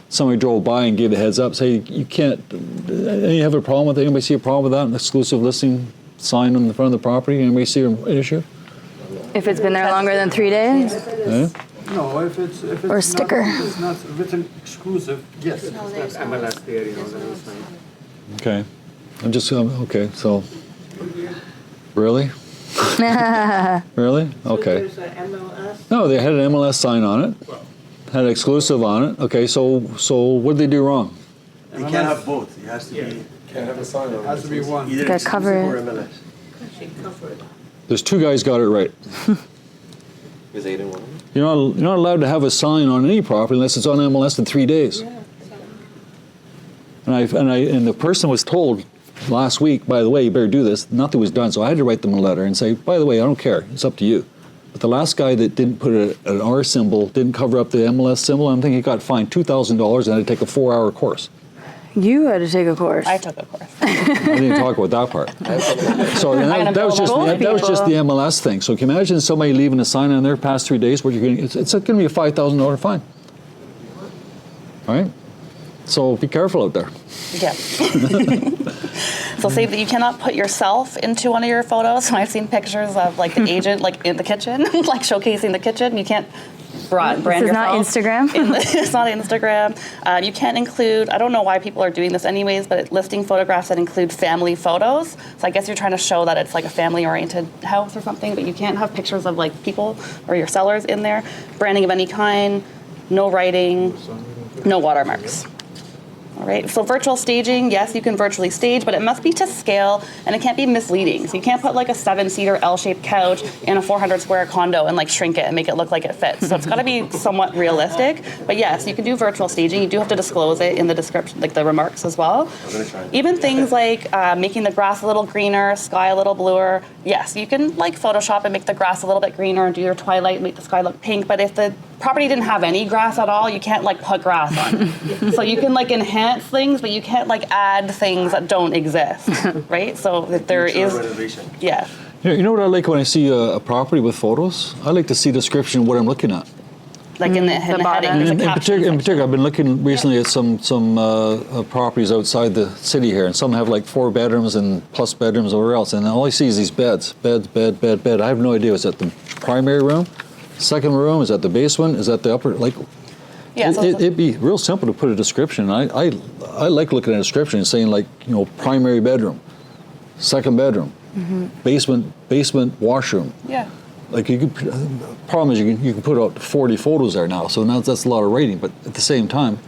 somebody drove by and gave the heads up, say you can't. You have a problem with it? Anybody see a problem with that? An exclusive listing sign on the front of the property? Anybody see an issue? If it's been there longer than 3 days? Yeah? No, if it's Or sticker. It's not written exclusive. Yes. MLS there, you know, there was like. Okay. I'm just okay. So, really? Really? Okay. There's an MLS. No, they had an MLS sign on it. Had an exclusive on it. Okay, so what did they do wrong? You can't have both. It has to be Can't have a sign on It has to be one. either Gotta exclusive cover or it. MLS. There's two guys got it right. Is 8 and 1? You're not allowed to have a sign on any property unless it's on MLS in 3 days. And the person was told last week, by the way, you better do this. Nothing was done, so I had to write them a letter and say, by the way, I don't care. It's up to you. But the last guy that didn't put an R symbol, didn't cover up the MLS symbol, I'm thinking he got fined $2,000 and had to take a 4-hour course. You had to take a course. I took a course. I didn't talk about that part. So and that was just the MLS thing. So can you imagine somebody leaving a sign on there past 3 days? What you're going? It's going to be a $5,000 fine. All right. So be careful out there. Yeah. So say that you cannot put yourself into one of your photos. I've seen pictures of like the agent like in the kitchen, like showcasing the kitchen. You can't brand This is yourself. not Instagram? It's not Instagram. You can't include, I don't know why people are doing this anyways, but listing photographs that include family photos. So I guess you're trying to show that it's like a family-oriented house or something, but you can't have pictures of like people or your sellers in there. Branding of any kind, no writing, no watermarks. All right, so virtual staging, yes, you can virtually stage, but it must be to scale and it can't be misleading. So you can't put like a 7-seater L-shaped couch in a 400 square condo and like shrink it and make it look like it fits. So it's gotta be somewhat realistic. But yes, you can do virtual staging. You do have to disclose it in the description, like the remarks as well. Even things like making the grass a little greener, sky a little bluer. Yes, you can like Photoshop and make the grass a little bit greener and do your twilight, make the sky look pink. But if the property didn't have any grass at all, you can't like put grass on. So you can like enhance things, but you can't like add things that don't exist, right? So that there is, renovation. yeah. You know what I like when I see a property with photos? I like to see description of what I'm looking at. Like in the heading, bottom. there's a In caption particular, section. I've been looking recently at some properties outside the city here, and some have like 4 bedrooms and plus bedrooms or whatever else, and all I see is these bed. I have no idea. Is that the primary room, second room? Is that the basement? Is that the upper? Like, Yeah, so it'd be real simple to put a description. I like looking at a description and saying like, you know, primary bedroom, second bedroom, basement washroom. yeah. Like you could, problem is you can put out 40 photos there now, so now that's a lot of rating. But at the same time,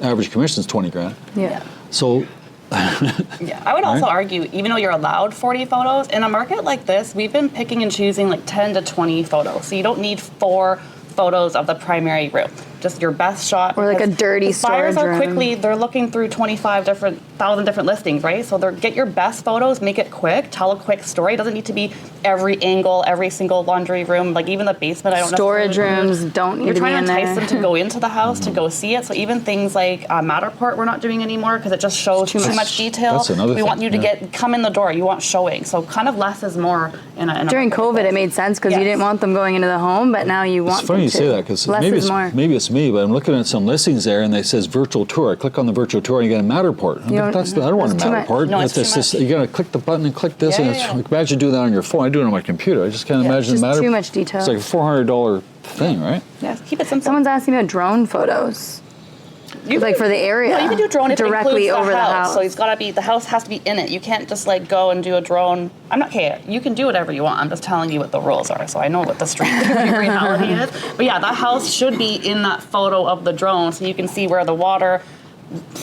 average commission is 20 grand. Yeah. So Yeah, I would also argue, even though you're allowed 40 photos, in a market like this, we've been picking and choosing like 10 to 20 photos. So you don't need 4 photos of the primary room. Just your best shot. Or like a because dirty buyers storage are room. quickly, they're looking through 25,000 different listings, right? So get your best photos, make it quick, tell a quick story. It doesn't need to be every angle, every single laundry room, like even the basement. I don't Storage necessarily- rooms don't need You're to be trying in to entice there. them to go into the house to go see it. So even things like Matterport, we're not doing anymore because it just shows too much detail. That's another we want thing, you to yeah. come in the door. You want showing. So kind of less is more in a During market like COVID, this. it made sense because you Yes. didn't want them going into the home, but now you want it's funny them you to. say that because Less is more. maybe it's me, but I'm looking at some listings there and they says virtual tour. I click on the virtual tour and you get a Matterport. You don't- I don't want a that's too much. Matterport. No, it's too just, much. you gotta click the button and click this, Yeah, and yeah, it's, imagine doing that on your phone. I do it on my computer. I just can't Yeah, imagine it's just Matterport. too much detail. It's like a $400 thing, right? Yes, keep it simple. Someone's asking about drone photos. like for the area. No, you can do drone if it directly includes over the the house. house. So it's got to be, the house has to be in it. You can't just like go and do a drone. I'm not, okay, you can do whatever you want. I'm just telling you what the rules are. So I know what the street reality is. But yeah, that house should be in that photo of the drone so you can see where the water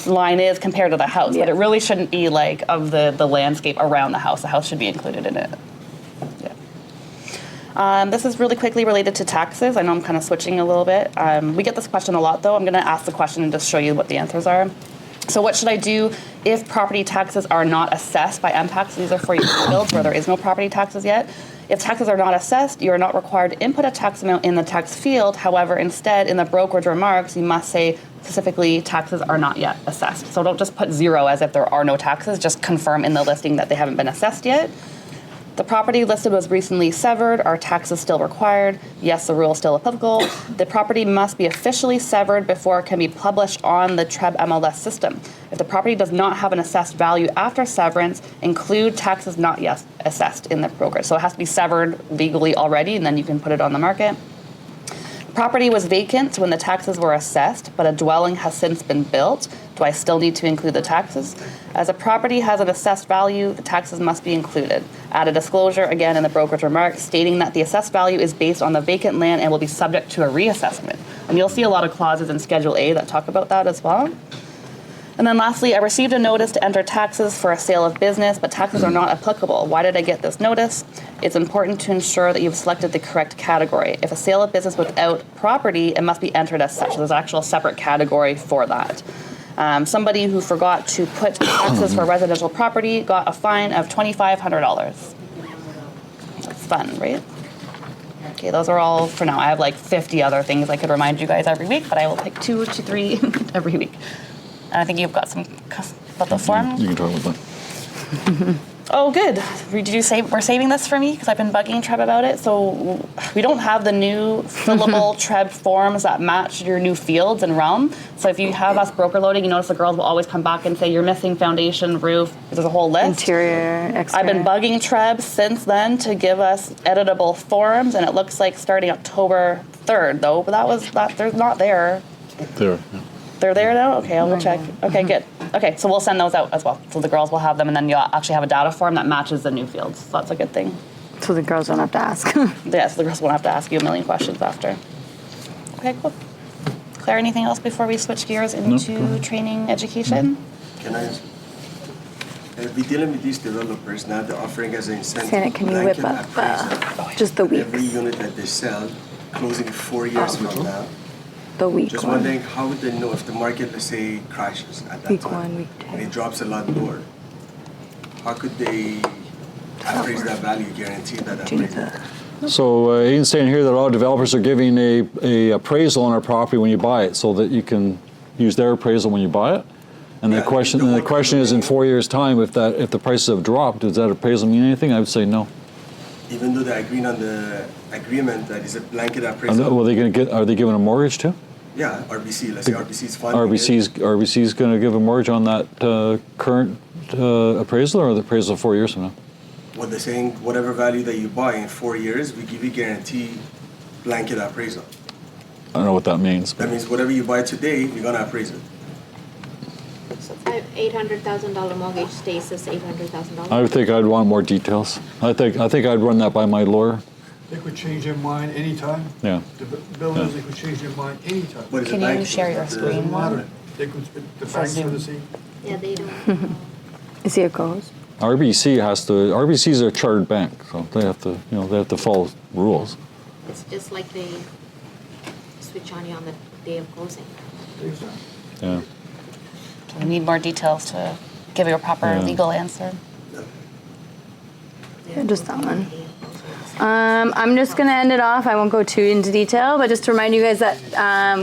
line is compared to the house. But it really shouldn't be like of the landscape around the house. The house should be included in it. This is really quickly related to taxes. I know I'm kind of switching a little bit. We get this question a lot, though. I'm going to ask the question and just show you what the answers are. So what should I do if property taxes are not assessed by MPACs? These are for your builds where there is no property taxes yet. If taxes are not assessed, you are not required to input a tax amount in the tax field. However, instead, in the brokerage remarks, you must say specifically taxes are not yet assessed. So don't just put 0 as if there are no taxes. Just confirm in the listing that they haven't been assessed yet. The property listed was recently severed. Are taxes still required? Yes, the rule is still applicable. The property must be officially severed before it can be published on the TREB MLS system. If the property does not have an assessed value after severance, include taxes not yet assessed in the brokerage. So it has to be severed legally already, and then you can put it on the market. Property was vacant when the taxes were assessed, but a dwelling has since been built. Do I still need to include the taxes? As a property has an assessed value, the taxes must be included. Add a disclosure, again in the brokerage remarks, stating that the assessed value is based on the vacant land and will be subject to a reassessment. And you'll see a lot of clauses in Schedule A that talk about that as well. And then lastly, I received a notice to enter taxes for a sale of business, but taxes are not applicable. Why did I get this notice? It's important to ensure that you've selected the correct category. If a sale of business without property, it must be entered as such. There's an actual separate category for that. Somebody who forgot to put taxes for residential property got a fine of $2,500. That's fun, right? Okay, those are all for now. I have like 50 other things I could remind you guys every week, but I will pick 2 to 3 every week. And I think you've got some about the form. You can talk about that. Oh, good. Did you say we're saving this for me? Because I've been bugging Treb about it. So we don't have the new fillable Treb forms that match your new fields and realm. So if you have us broker loading, you notice the girls will always come back and say you're missing foundation, roof. There's a whole list. Interior, exterior. I've been bugging Treb since then to give us editable forms, and it looks like starting October 3rd, though. But they're not there. There. Yeah. They're there now? Okay, I'll go check. Okay, good. Okay, so we'll send those out as well. So the girls will have them, and then you'll actually have a data form that matches the new fields. So that's a good thing. So the girls don't have to ask. Yeah, so the girls won't have to ask you a million questions after. Okay, cool. Claire, anything else before we switch gears into training education? Can I ask? We're dealing with these developers now. They're offering as an incentive. Santa, can you whip up just the weeks? Every unit that they sell, closing 4 years from now. The week Just one. wondering, how would they know if the market, let's say, crashes at that Week time? 1, week 2. And it drops a lot lower. How could they appraise that value, guarantee that appraisal? So Aiden's saying here that a lot of developers are giving a appraisal on our property when you buy it, so that you can use their appraisal when you buy it. And Yeah, the question is, in 4 years' time, if the prices have dropped, does that appraisal mean anything? I would say no. Even though they're agreeing on the agreement that is a blanket appraisal. Are they giving a mortgage too? Yeah, RBC. Let's say RBC's funding. RBC's going to give a mortgage on that current appraisal, or the appraisal 4 years from now? Well, they're saying whatever value that you buy in 4 years, we give you guaranteed blanket appraisal. I don't know what that means. That means whatever you buy today, we're gonna appraise it. So $800,000 mortgage stays as $800,000. I would think I'd want more details. I think I'd run that by my lawyer. They could change their mind anytime. Yeah. The builders, they could change their mind anytime. But it's a Can bank, you so share it's your not the- screen? Doesn't matter. They could, the banks are the same. Yeah, they don't. See it goes. RBC's a chartered bank, so they have to follow rules. It's just like they switch on you on the day of closing. Exactly. Yeah. We need more details to give you a proper legal answer. Yeah, just that one. I'm just going to end it off. I won't go too into detail, but just to remind you guys that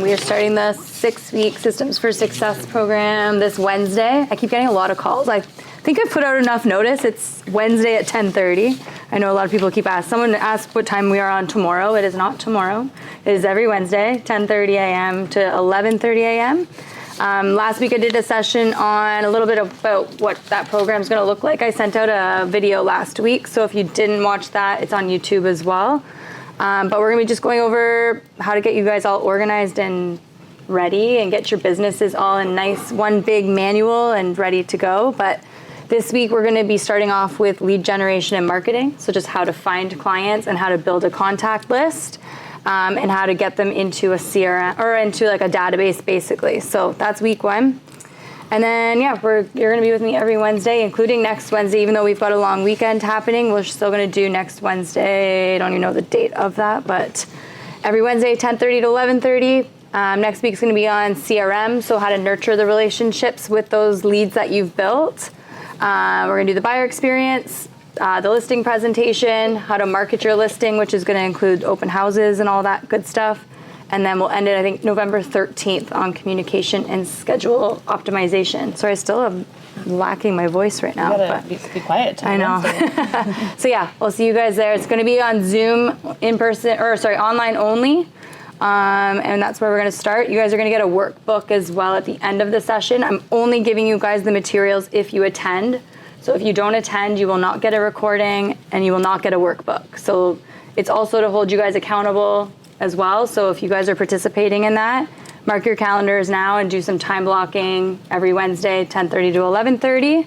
we are starting the 6-week Systems for Success program this Wednesday. I keep getting a lot of calls. I think I've put out enough notice. It's Wednesday at 10:30. I know a lot of people keep asking. Someone asked what time we are on tomorrow. It is not tomorrow. It is every Wednesday, 10:30 a.m. to 11:30 a.m. Last week I did a session on a little bit about what that program is going to look like. I sent out a video last week, so if you didn't watch that, it's on YouTube as well. But we're going to be just going over how to get you guys all organized and ready and get your businesses all in nice one big manual and ready to go. But this week we're going to be starting off with lead generation and marketing. So just how to find clients and how to build a contact list. And how to get them into a CRM or into like a database basically. So that's week 1. And then you're gonna be with me every Wednesday, including next Wednesday, even though we've got a long weekend happening, we're still gonna do next Wednesday. I don't even know the date of that, but every Wednesday, 10:30 to 11:30. Next week's gonna be on CRM, so how to nurture the relationships with those leads that you've built. We're gonna do the buyer experience, the listing presentation, how to market your listing, which is going to include open houses and all that good stuff. And then we'll end it, I think, November 13th on communication and schedule optimization. Sorry, I still am lacking my voice right now. You gotta be quiet. I know. So yeah, we'll see you guys there. It's going to be on Zoom, online only. And that's where we're going to start. You guys are going to get a workbook as well at the end of the session. I'm only giving you guys the materials if you attend. So if you don't attend, you will not get a recording and you will not get a workbook. So it's also to hold you guys accountable as well. So if you guys are participating in that, mark your calendars now and do some time blocking every Wednesday, 10:30 to 11:30.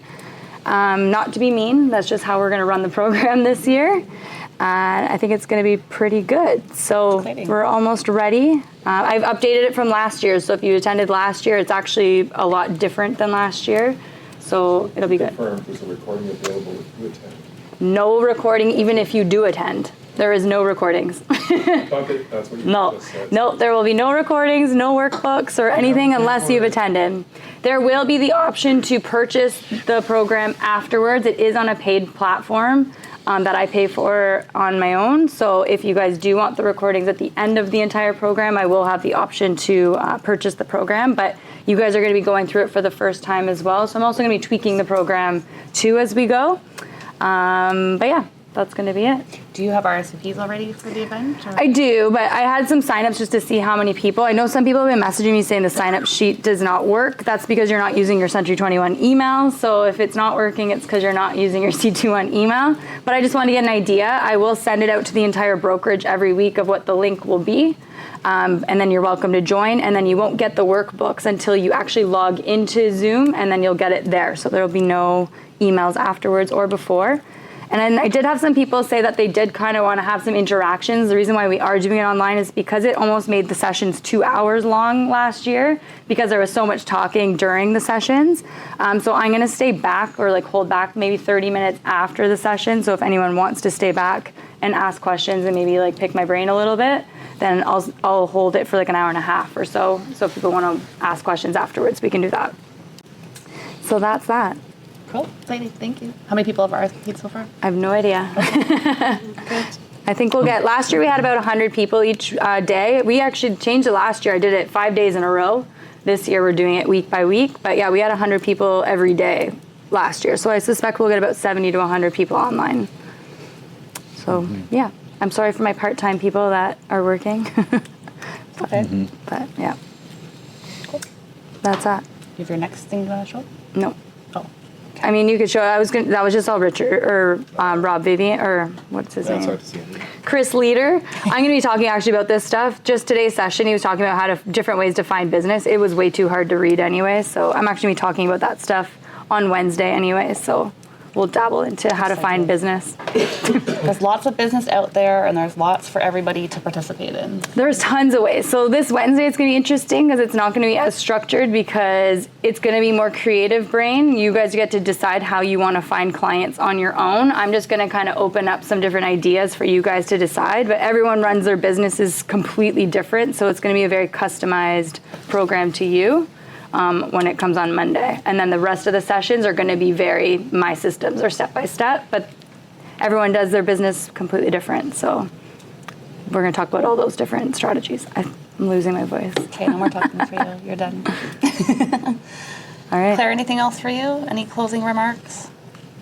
Not to be mean, that's just how we're going to run the program this year. I think it's going to be pretty good. So we're almost ready. I've updated it from last year. So if you attended last year, it's actually a lot different than last year. So it'll be good. Is the recording available if you attend? No recording, even if you do attend. There is no recordings. That's what you just said. No, there will be no recordings, no workbooks or anything unless you've attended. There will be the option to purchase the program afterwards. It is on a paid platform that I pay for on my own. So if you guys do want the recordings at the end of the entire program, I will have the option to purchase the program. But you guys are going to be going through it for the first time as well. So I'm also going to be tweaking the program too as we go. But yeah, that's going to be it. Do you have RSVPs already for the event? Or? I do, but I had some signups just to see how many people. I know some people have been messaging me saying the sign-up sheet does not work. That's because you're not using your Century 21 email. So if it's not working, it's because you're not using your C21 email. But I just want to get an idea. I will send it out to the entire brokerage every week of what the link will be. And then you're welcome to join. And then you won't get the workbooks until you actually log into Zoom, and then you'll get it there. So there will be no emails afterwards or before. And then I did have some people say that they did kind of want to have some interactions. The reason why we are doing it online is because it almost made the sessions 2 hours long last year because there was so much talking during the sessions. So I'm going to stay back or like hold back maybe 30 minutes after the session. So if anyone wants to stay back and ask questions and maybe like pick my brain a little bit, then I'll hold it for like an hour and a half or so. So if people want to ask questions afterwards, we can do that. So that's that. Cool. Exciting. Thank you. How many people have RSVP'd so far? I have no idea. Good. I think we'll get, last year we had about 100 people each day. We actually changed it last year. I did it 5 days in a row. This year we're doing it week by week. But yeah, we had 100 people every day last year. So I suspect we'll get about 70 to 100 people online. So yeah, I'm sorry for my part-time people that are working. Okay. But yeah, Cool. that's that. You have your next thing you want to show? No. Oh. I mean, you could show. That was just all Richard or Rob Vivian or what's his name? Hard to see. Chris Leader. I'm going to be talking actually about this stuff. Just today's session, he was talking about different ways to find business. It was way too hard to read anyway, so I'm actually going to be talking about that stuff on Wednesday anyway. So we'll dabble into how to find business. There's lots of business out there, and there's lots for everybody to participate in. There's tons of ways. So this Wednesday it's going to be interesting because it's not going to be as structured because it's going to be more creative brain. You guys get to decide how you want to find clients on your own. I'm just going to kind of open up some different ideas for you guys to decide, but everyone runs their businesses completely different. So it's going to be a very customized program to you. When it comes on Monday. And then the rest of the sessions are going to be very my systems or step by step, but everyone does their business completely different. So we're going to talk about all those different strategies. I'm losing my voice. Okay, no more talking for you. You're done. All right. Claire, anything else for you? Any closing remarks?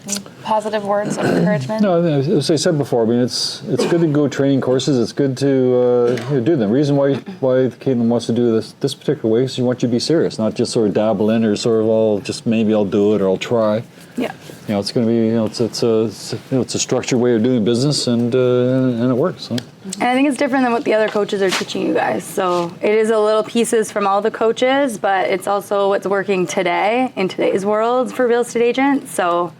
Any positive words of encouragement? No, as I said before, I mean, it's good to go training courses. It's good to do them. The reason why Katelyn wants to do this particular way is she wants you to be serious, not just sort of dabble in or sort of just maybe I'll do it or I'll try. Yeah. It's going to be it's a structured way of doing business and it works. So. And I think it's different than what the other coaches are teaching you guys. So it is a little pieces from all the coaches, but it's also what's working today in today's world for real estate agents. So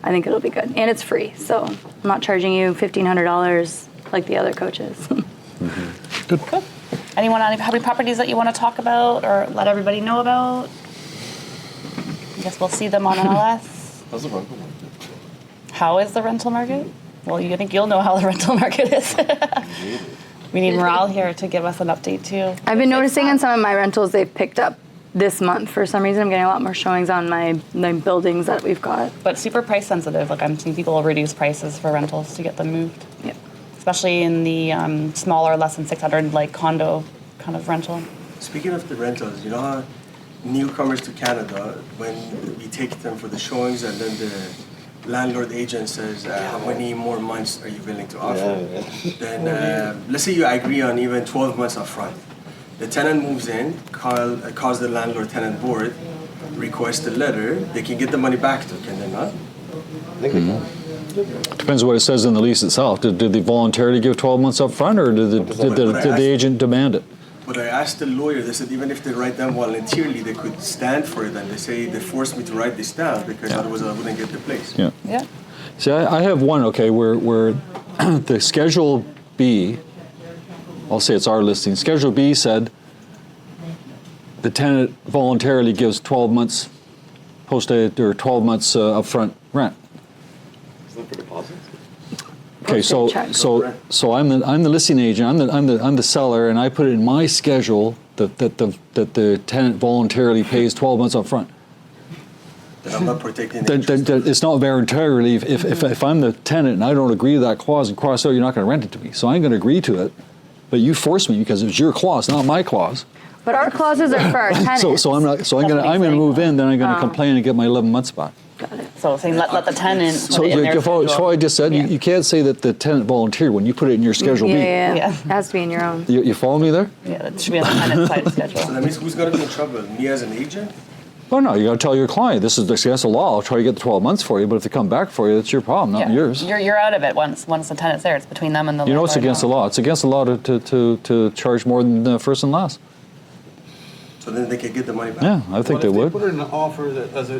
I think it'll be good. And it's free. So I'm not charging you $1,500 like the other coaches. Good. Cool. Anyone have any properties that you want to talk about or let everybody know about? I guess we'll see them on MLS. How's the rental market? How is the rental market? Well, I think you'll know how the rental market is. We need Morale here to give us an update too. I've been noticing in some of my rentals they've picked up this month. For some reason, I'm getting a lot more showings on my buildings that we've got. But super price sensitive. Like I'm seeing people reduce prices for rentals to get them moved. Yep. Especially in the smaller, less than 600 like condo kind of rental. Speaking of the rentals, you know how newcomers to Canada, when we take them for the showings and then the landlord agent says, how many more months are you willing to offer? Then let's say you agree on even 12 months up front. The tenant moves in, calls the landlord-tenant board, requests a letter, they can get the money back too, can they not? I think they can. Depends what it says in the lease itself. Did they voluntarily give 12 months up front, or did the agent demand it? But I asked the lawyer, they said even if they write down voluntarily, they could stand for it, and they say they forced me to write this down because otherwise I wouldn't get the place. Yeah. Yeah. See, I have one, okay, where the Schedule B, I'll say it's our listing, Schedule B said the tenant voluntarily gives 12 months post-date or 12 months upfront rent. Is that for deposits? Okay, so I'm the listing agent. I'm the seller, and I put it in my schedule that the tenant voluntarily pays 12 months up front. Then I'm not protecting the Then interest. it's not voluntarily. If I'm the tenant and I don't agree to that clause and cross out, you're not going to rent it to me. So I'm going to agree to it, but you forced me because it was your clause, not my clause. But our clauses are for our tenants. So I'm going to move in, then I'm going to complain and get my 11 months back. Got it. So saying let the tenant So put it in their so schedule. I just said, you can't say that the tenant volunteered when you put it in your Schedule B. Yeah. Yeah. It has to be in your own. You follow me there? Yeah, that should be on the tenant side So schedule. that means who's going to be in trouble? Me as an agent? Oh no, you got to tell your client, this is against the law. I'll try to get the 12 months for you, but if they come back for you, that's your problem, not Yeah. yours. You're out of it once the tenant's there. It's between them and the You know it's landlord. against the law. It's against the law to charge more than first and last. So then they can get the money back. Yeah, I think they would. Put it in an offer that as a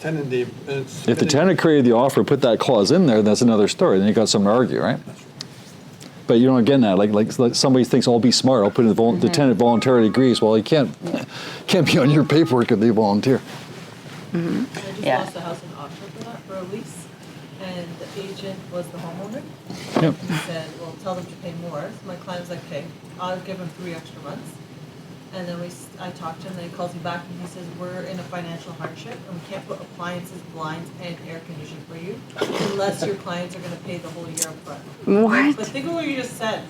tenant, they. If the tenant created the offer, put that clause in there, that's another story. Then you got something to argue, right? But you don't get that. Like somebody thinks, I'll be smart. I'll put in the tenant voluntarily agrees. Well, he can't be on your paperwork if they volunteer. I just Yeah. lost a house in auction for that, for a lease, and the agent was the homeowner. Yep. He said, well, tell them to pay more. So my client was like, okay, I'll give him 3 extra months. And then I talked to him, then he calls me back and he says, we're in a financial hardship and we can't put appliances, blinds, and air conditioning for you unless your clients are gonna pay the whole year up front. What? But think of what you just said.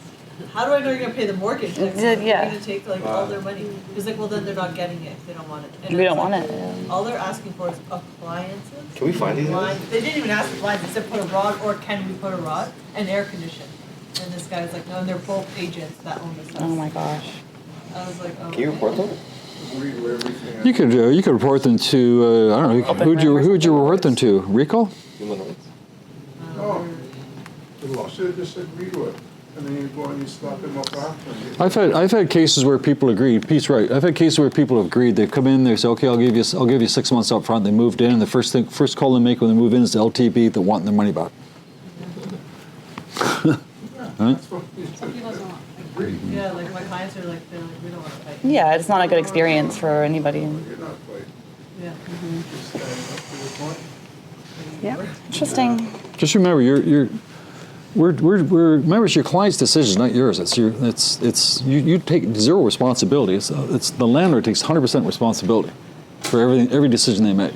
How do I know you're gonna pay the mortgage next Yeah, month? yeah. You're gonna take like all their money. He's like, well, then they're not getting it if they don't want it. And We it's don't want like, it. Yeah. all they're asking for is appliances. Can we find these? Blinds. They didn't even ask for blinds. They said put a rod or can we put a rod and air condition. And this guy was like, no, and they're both agents that own this house. Oh my gosh. I was like, oh. Can you report them? You could report them to I don't know who'd you report them to? Rico? Human rights? No, the law should have just agreed with it, and then you go and you slap him up after. I've had cases where people agreed. Pete's right. I've had cases where people have agreed. They come in, they say, okay, I'll give you 6 months up front. They moved in, and the first call they make when they move in is the LTB that want their money back. Right? Yeah, like my clients are like, they're like, we don't want to fight. Yeah, it's not a good experience for anybody. You're not fighting, Yeah. just standing up to your point. Yeah. Interesting. Just remember, remember it's your client's decision, not yours. You take zero responsibility. It's the landlord takes 100% responsibility for every decision they make.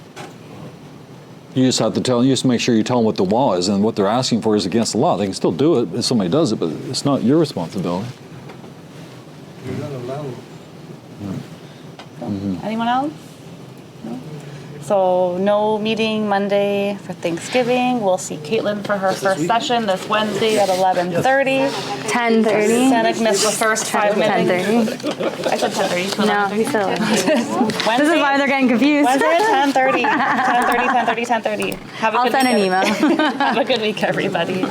You just have to you just make sure you tell them what the law is and what they're asking for is against the law. They can still do it if somebody does it, but it's not your responsibility. You're not allowed. Anyone else? No? So no meeting Monday for Thanksgiving. We'll see Katelyn for her first session this Wednesday at 11:30. 10:30. Sanic missed the first 5 minutes. 10:30. I said 10:30. No, he said 11. Wednesday, This is why they're getting confused. Wednesday at 10:30. 10:30. Have a I'll good send an weekend. email. Have a good week, everybody.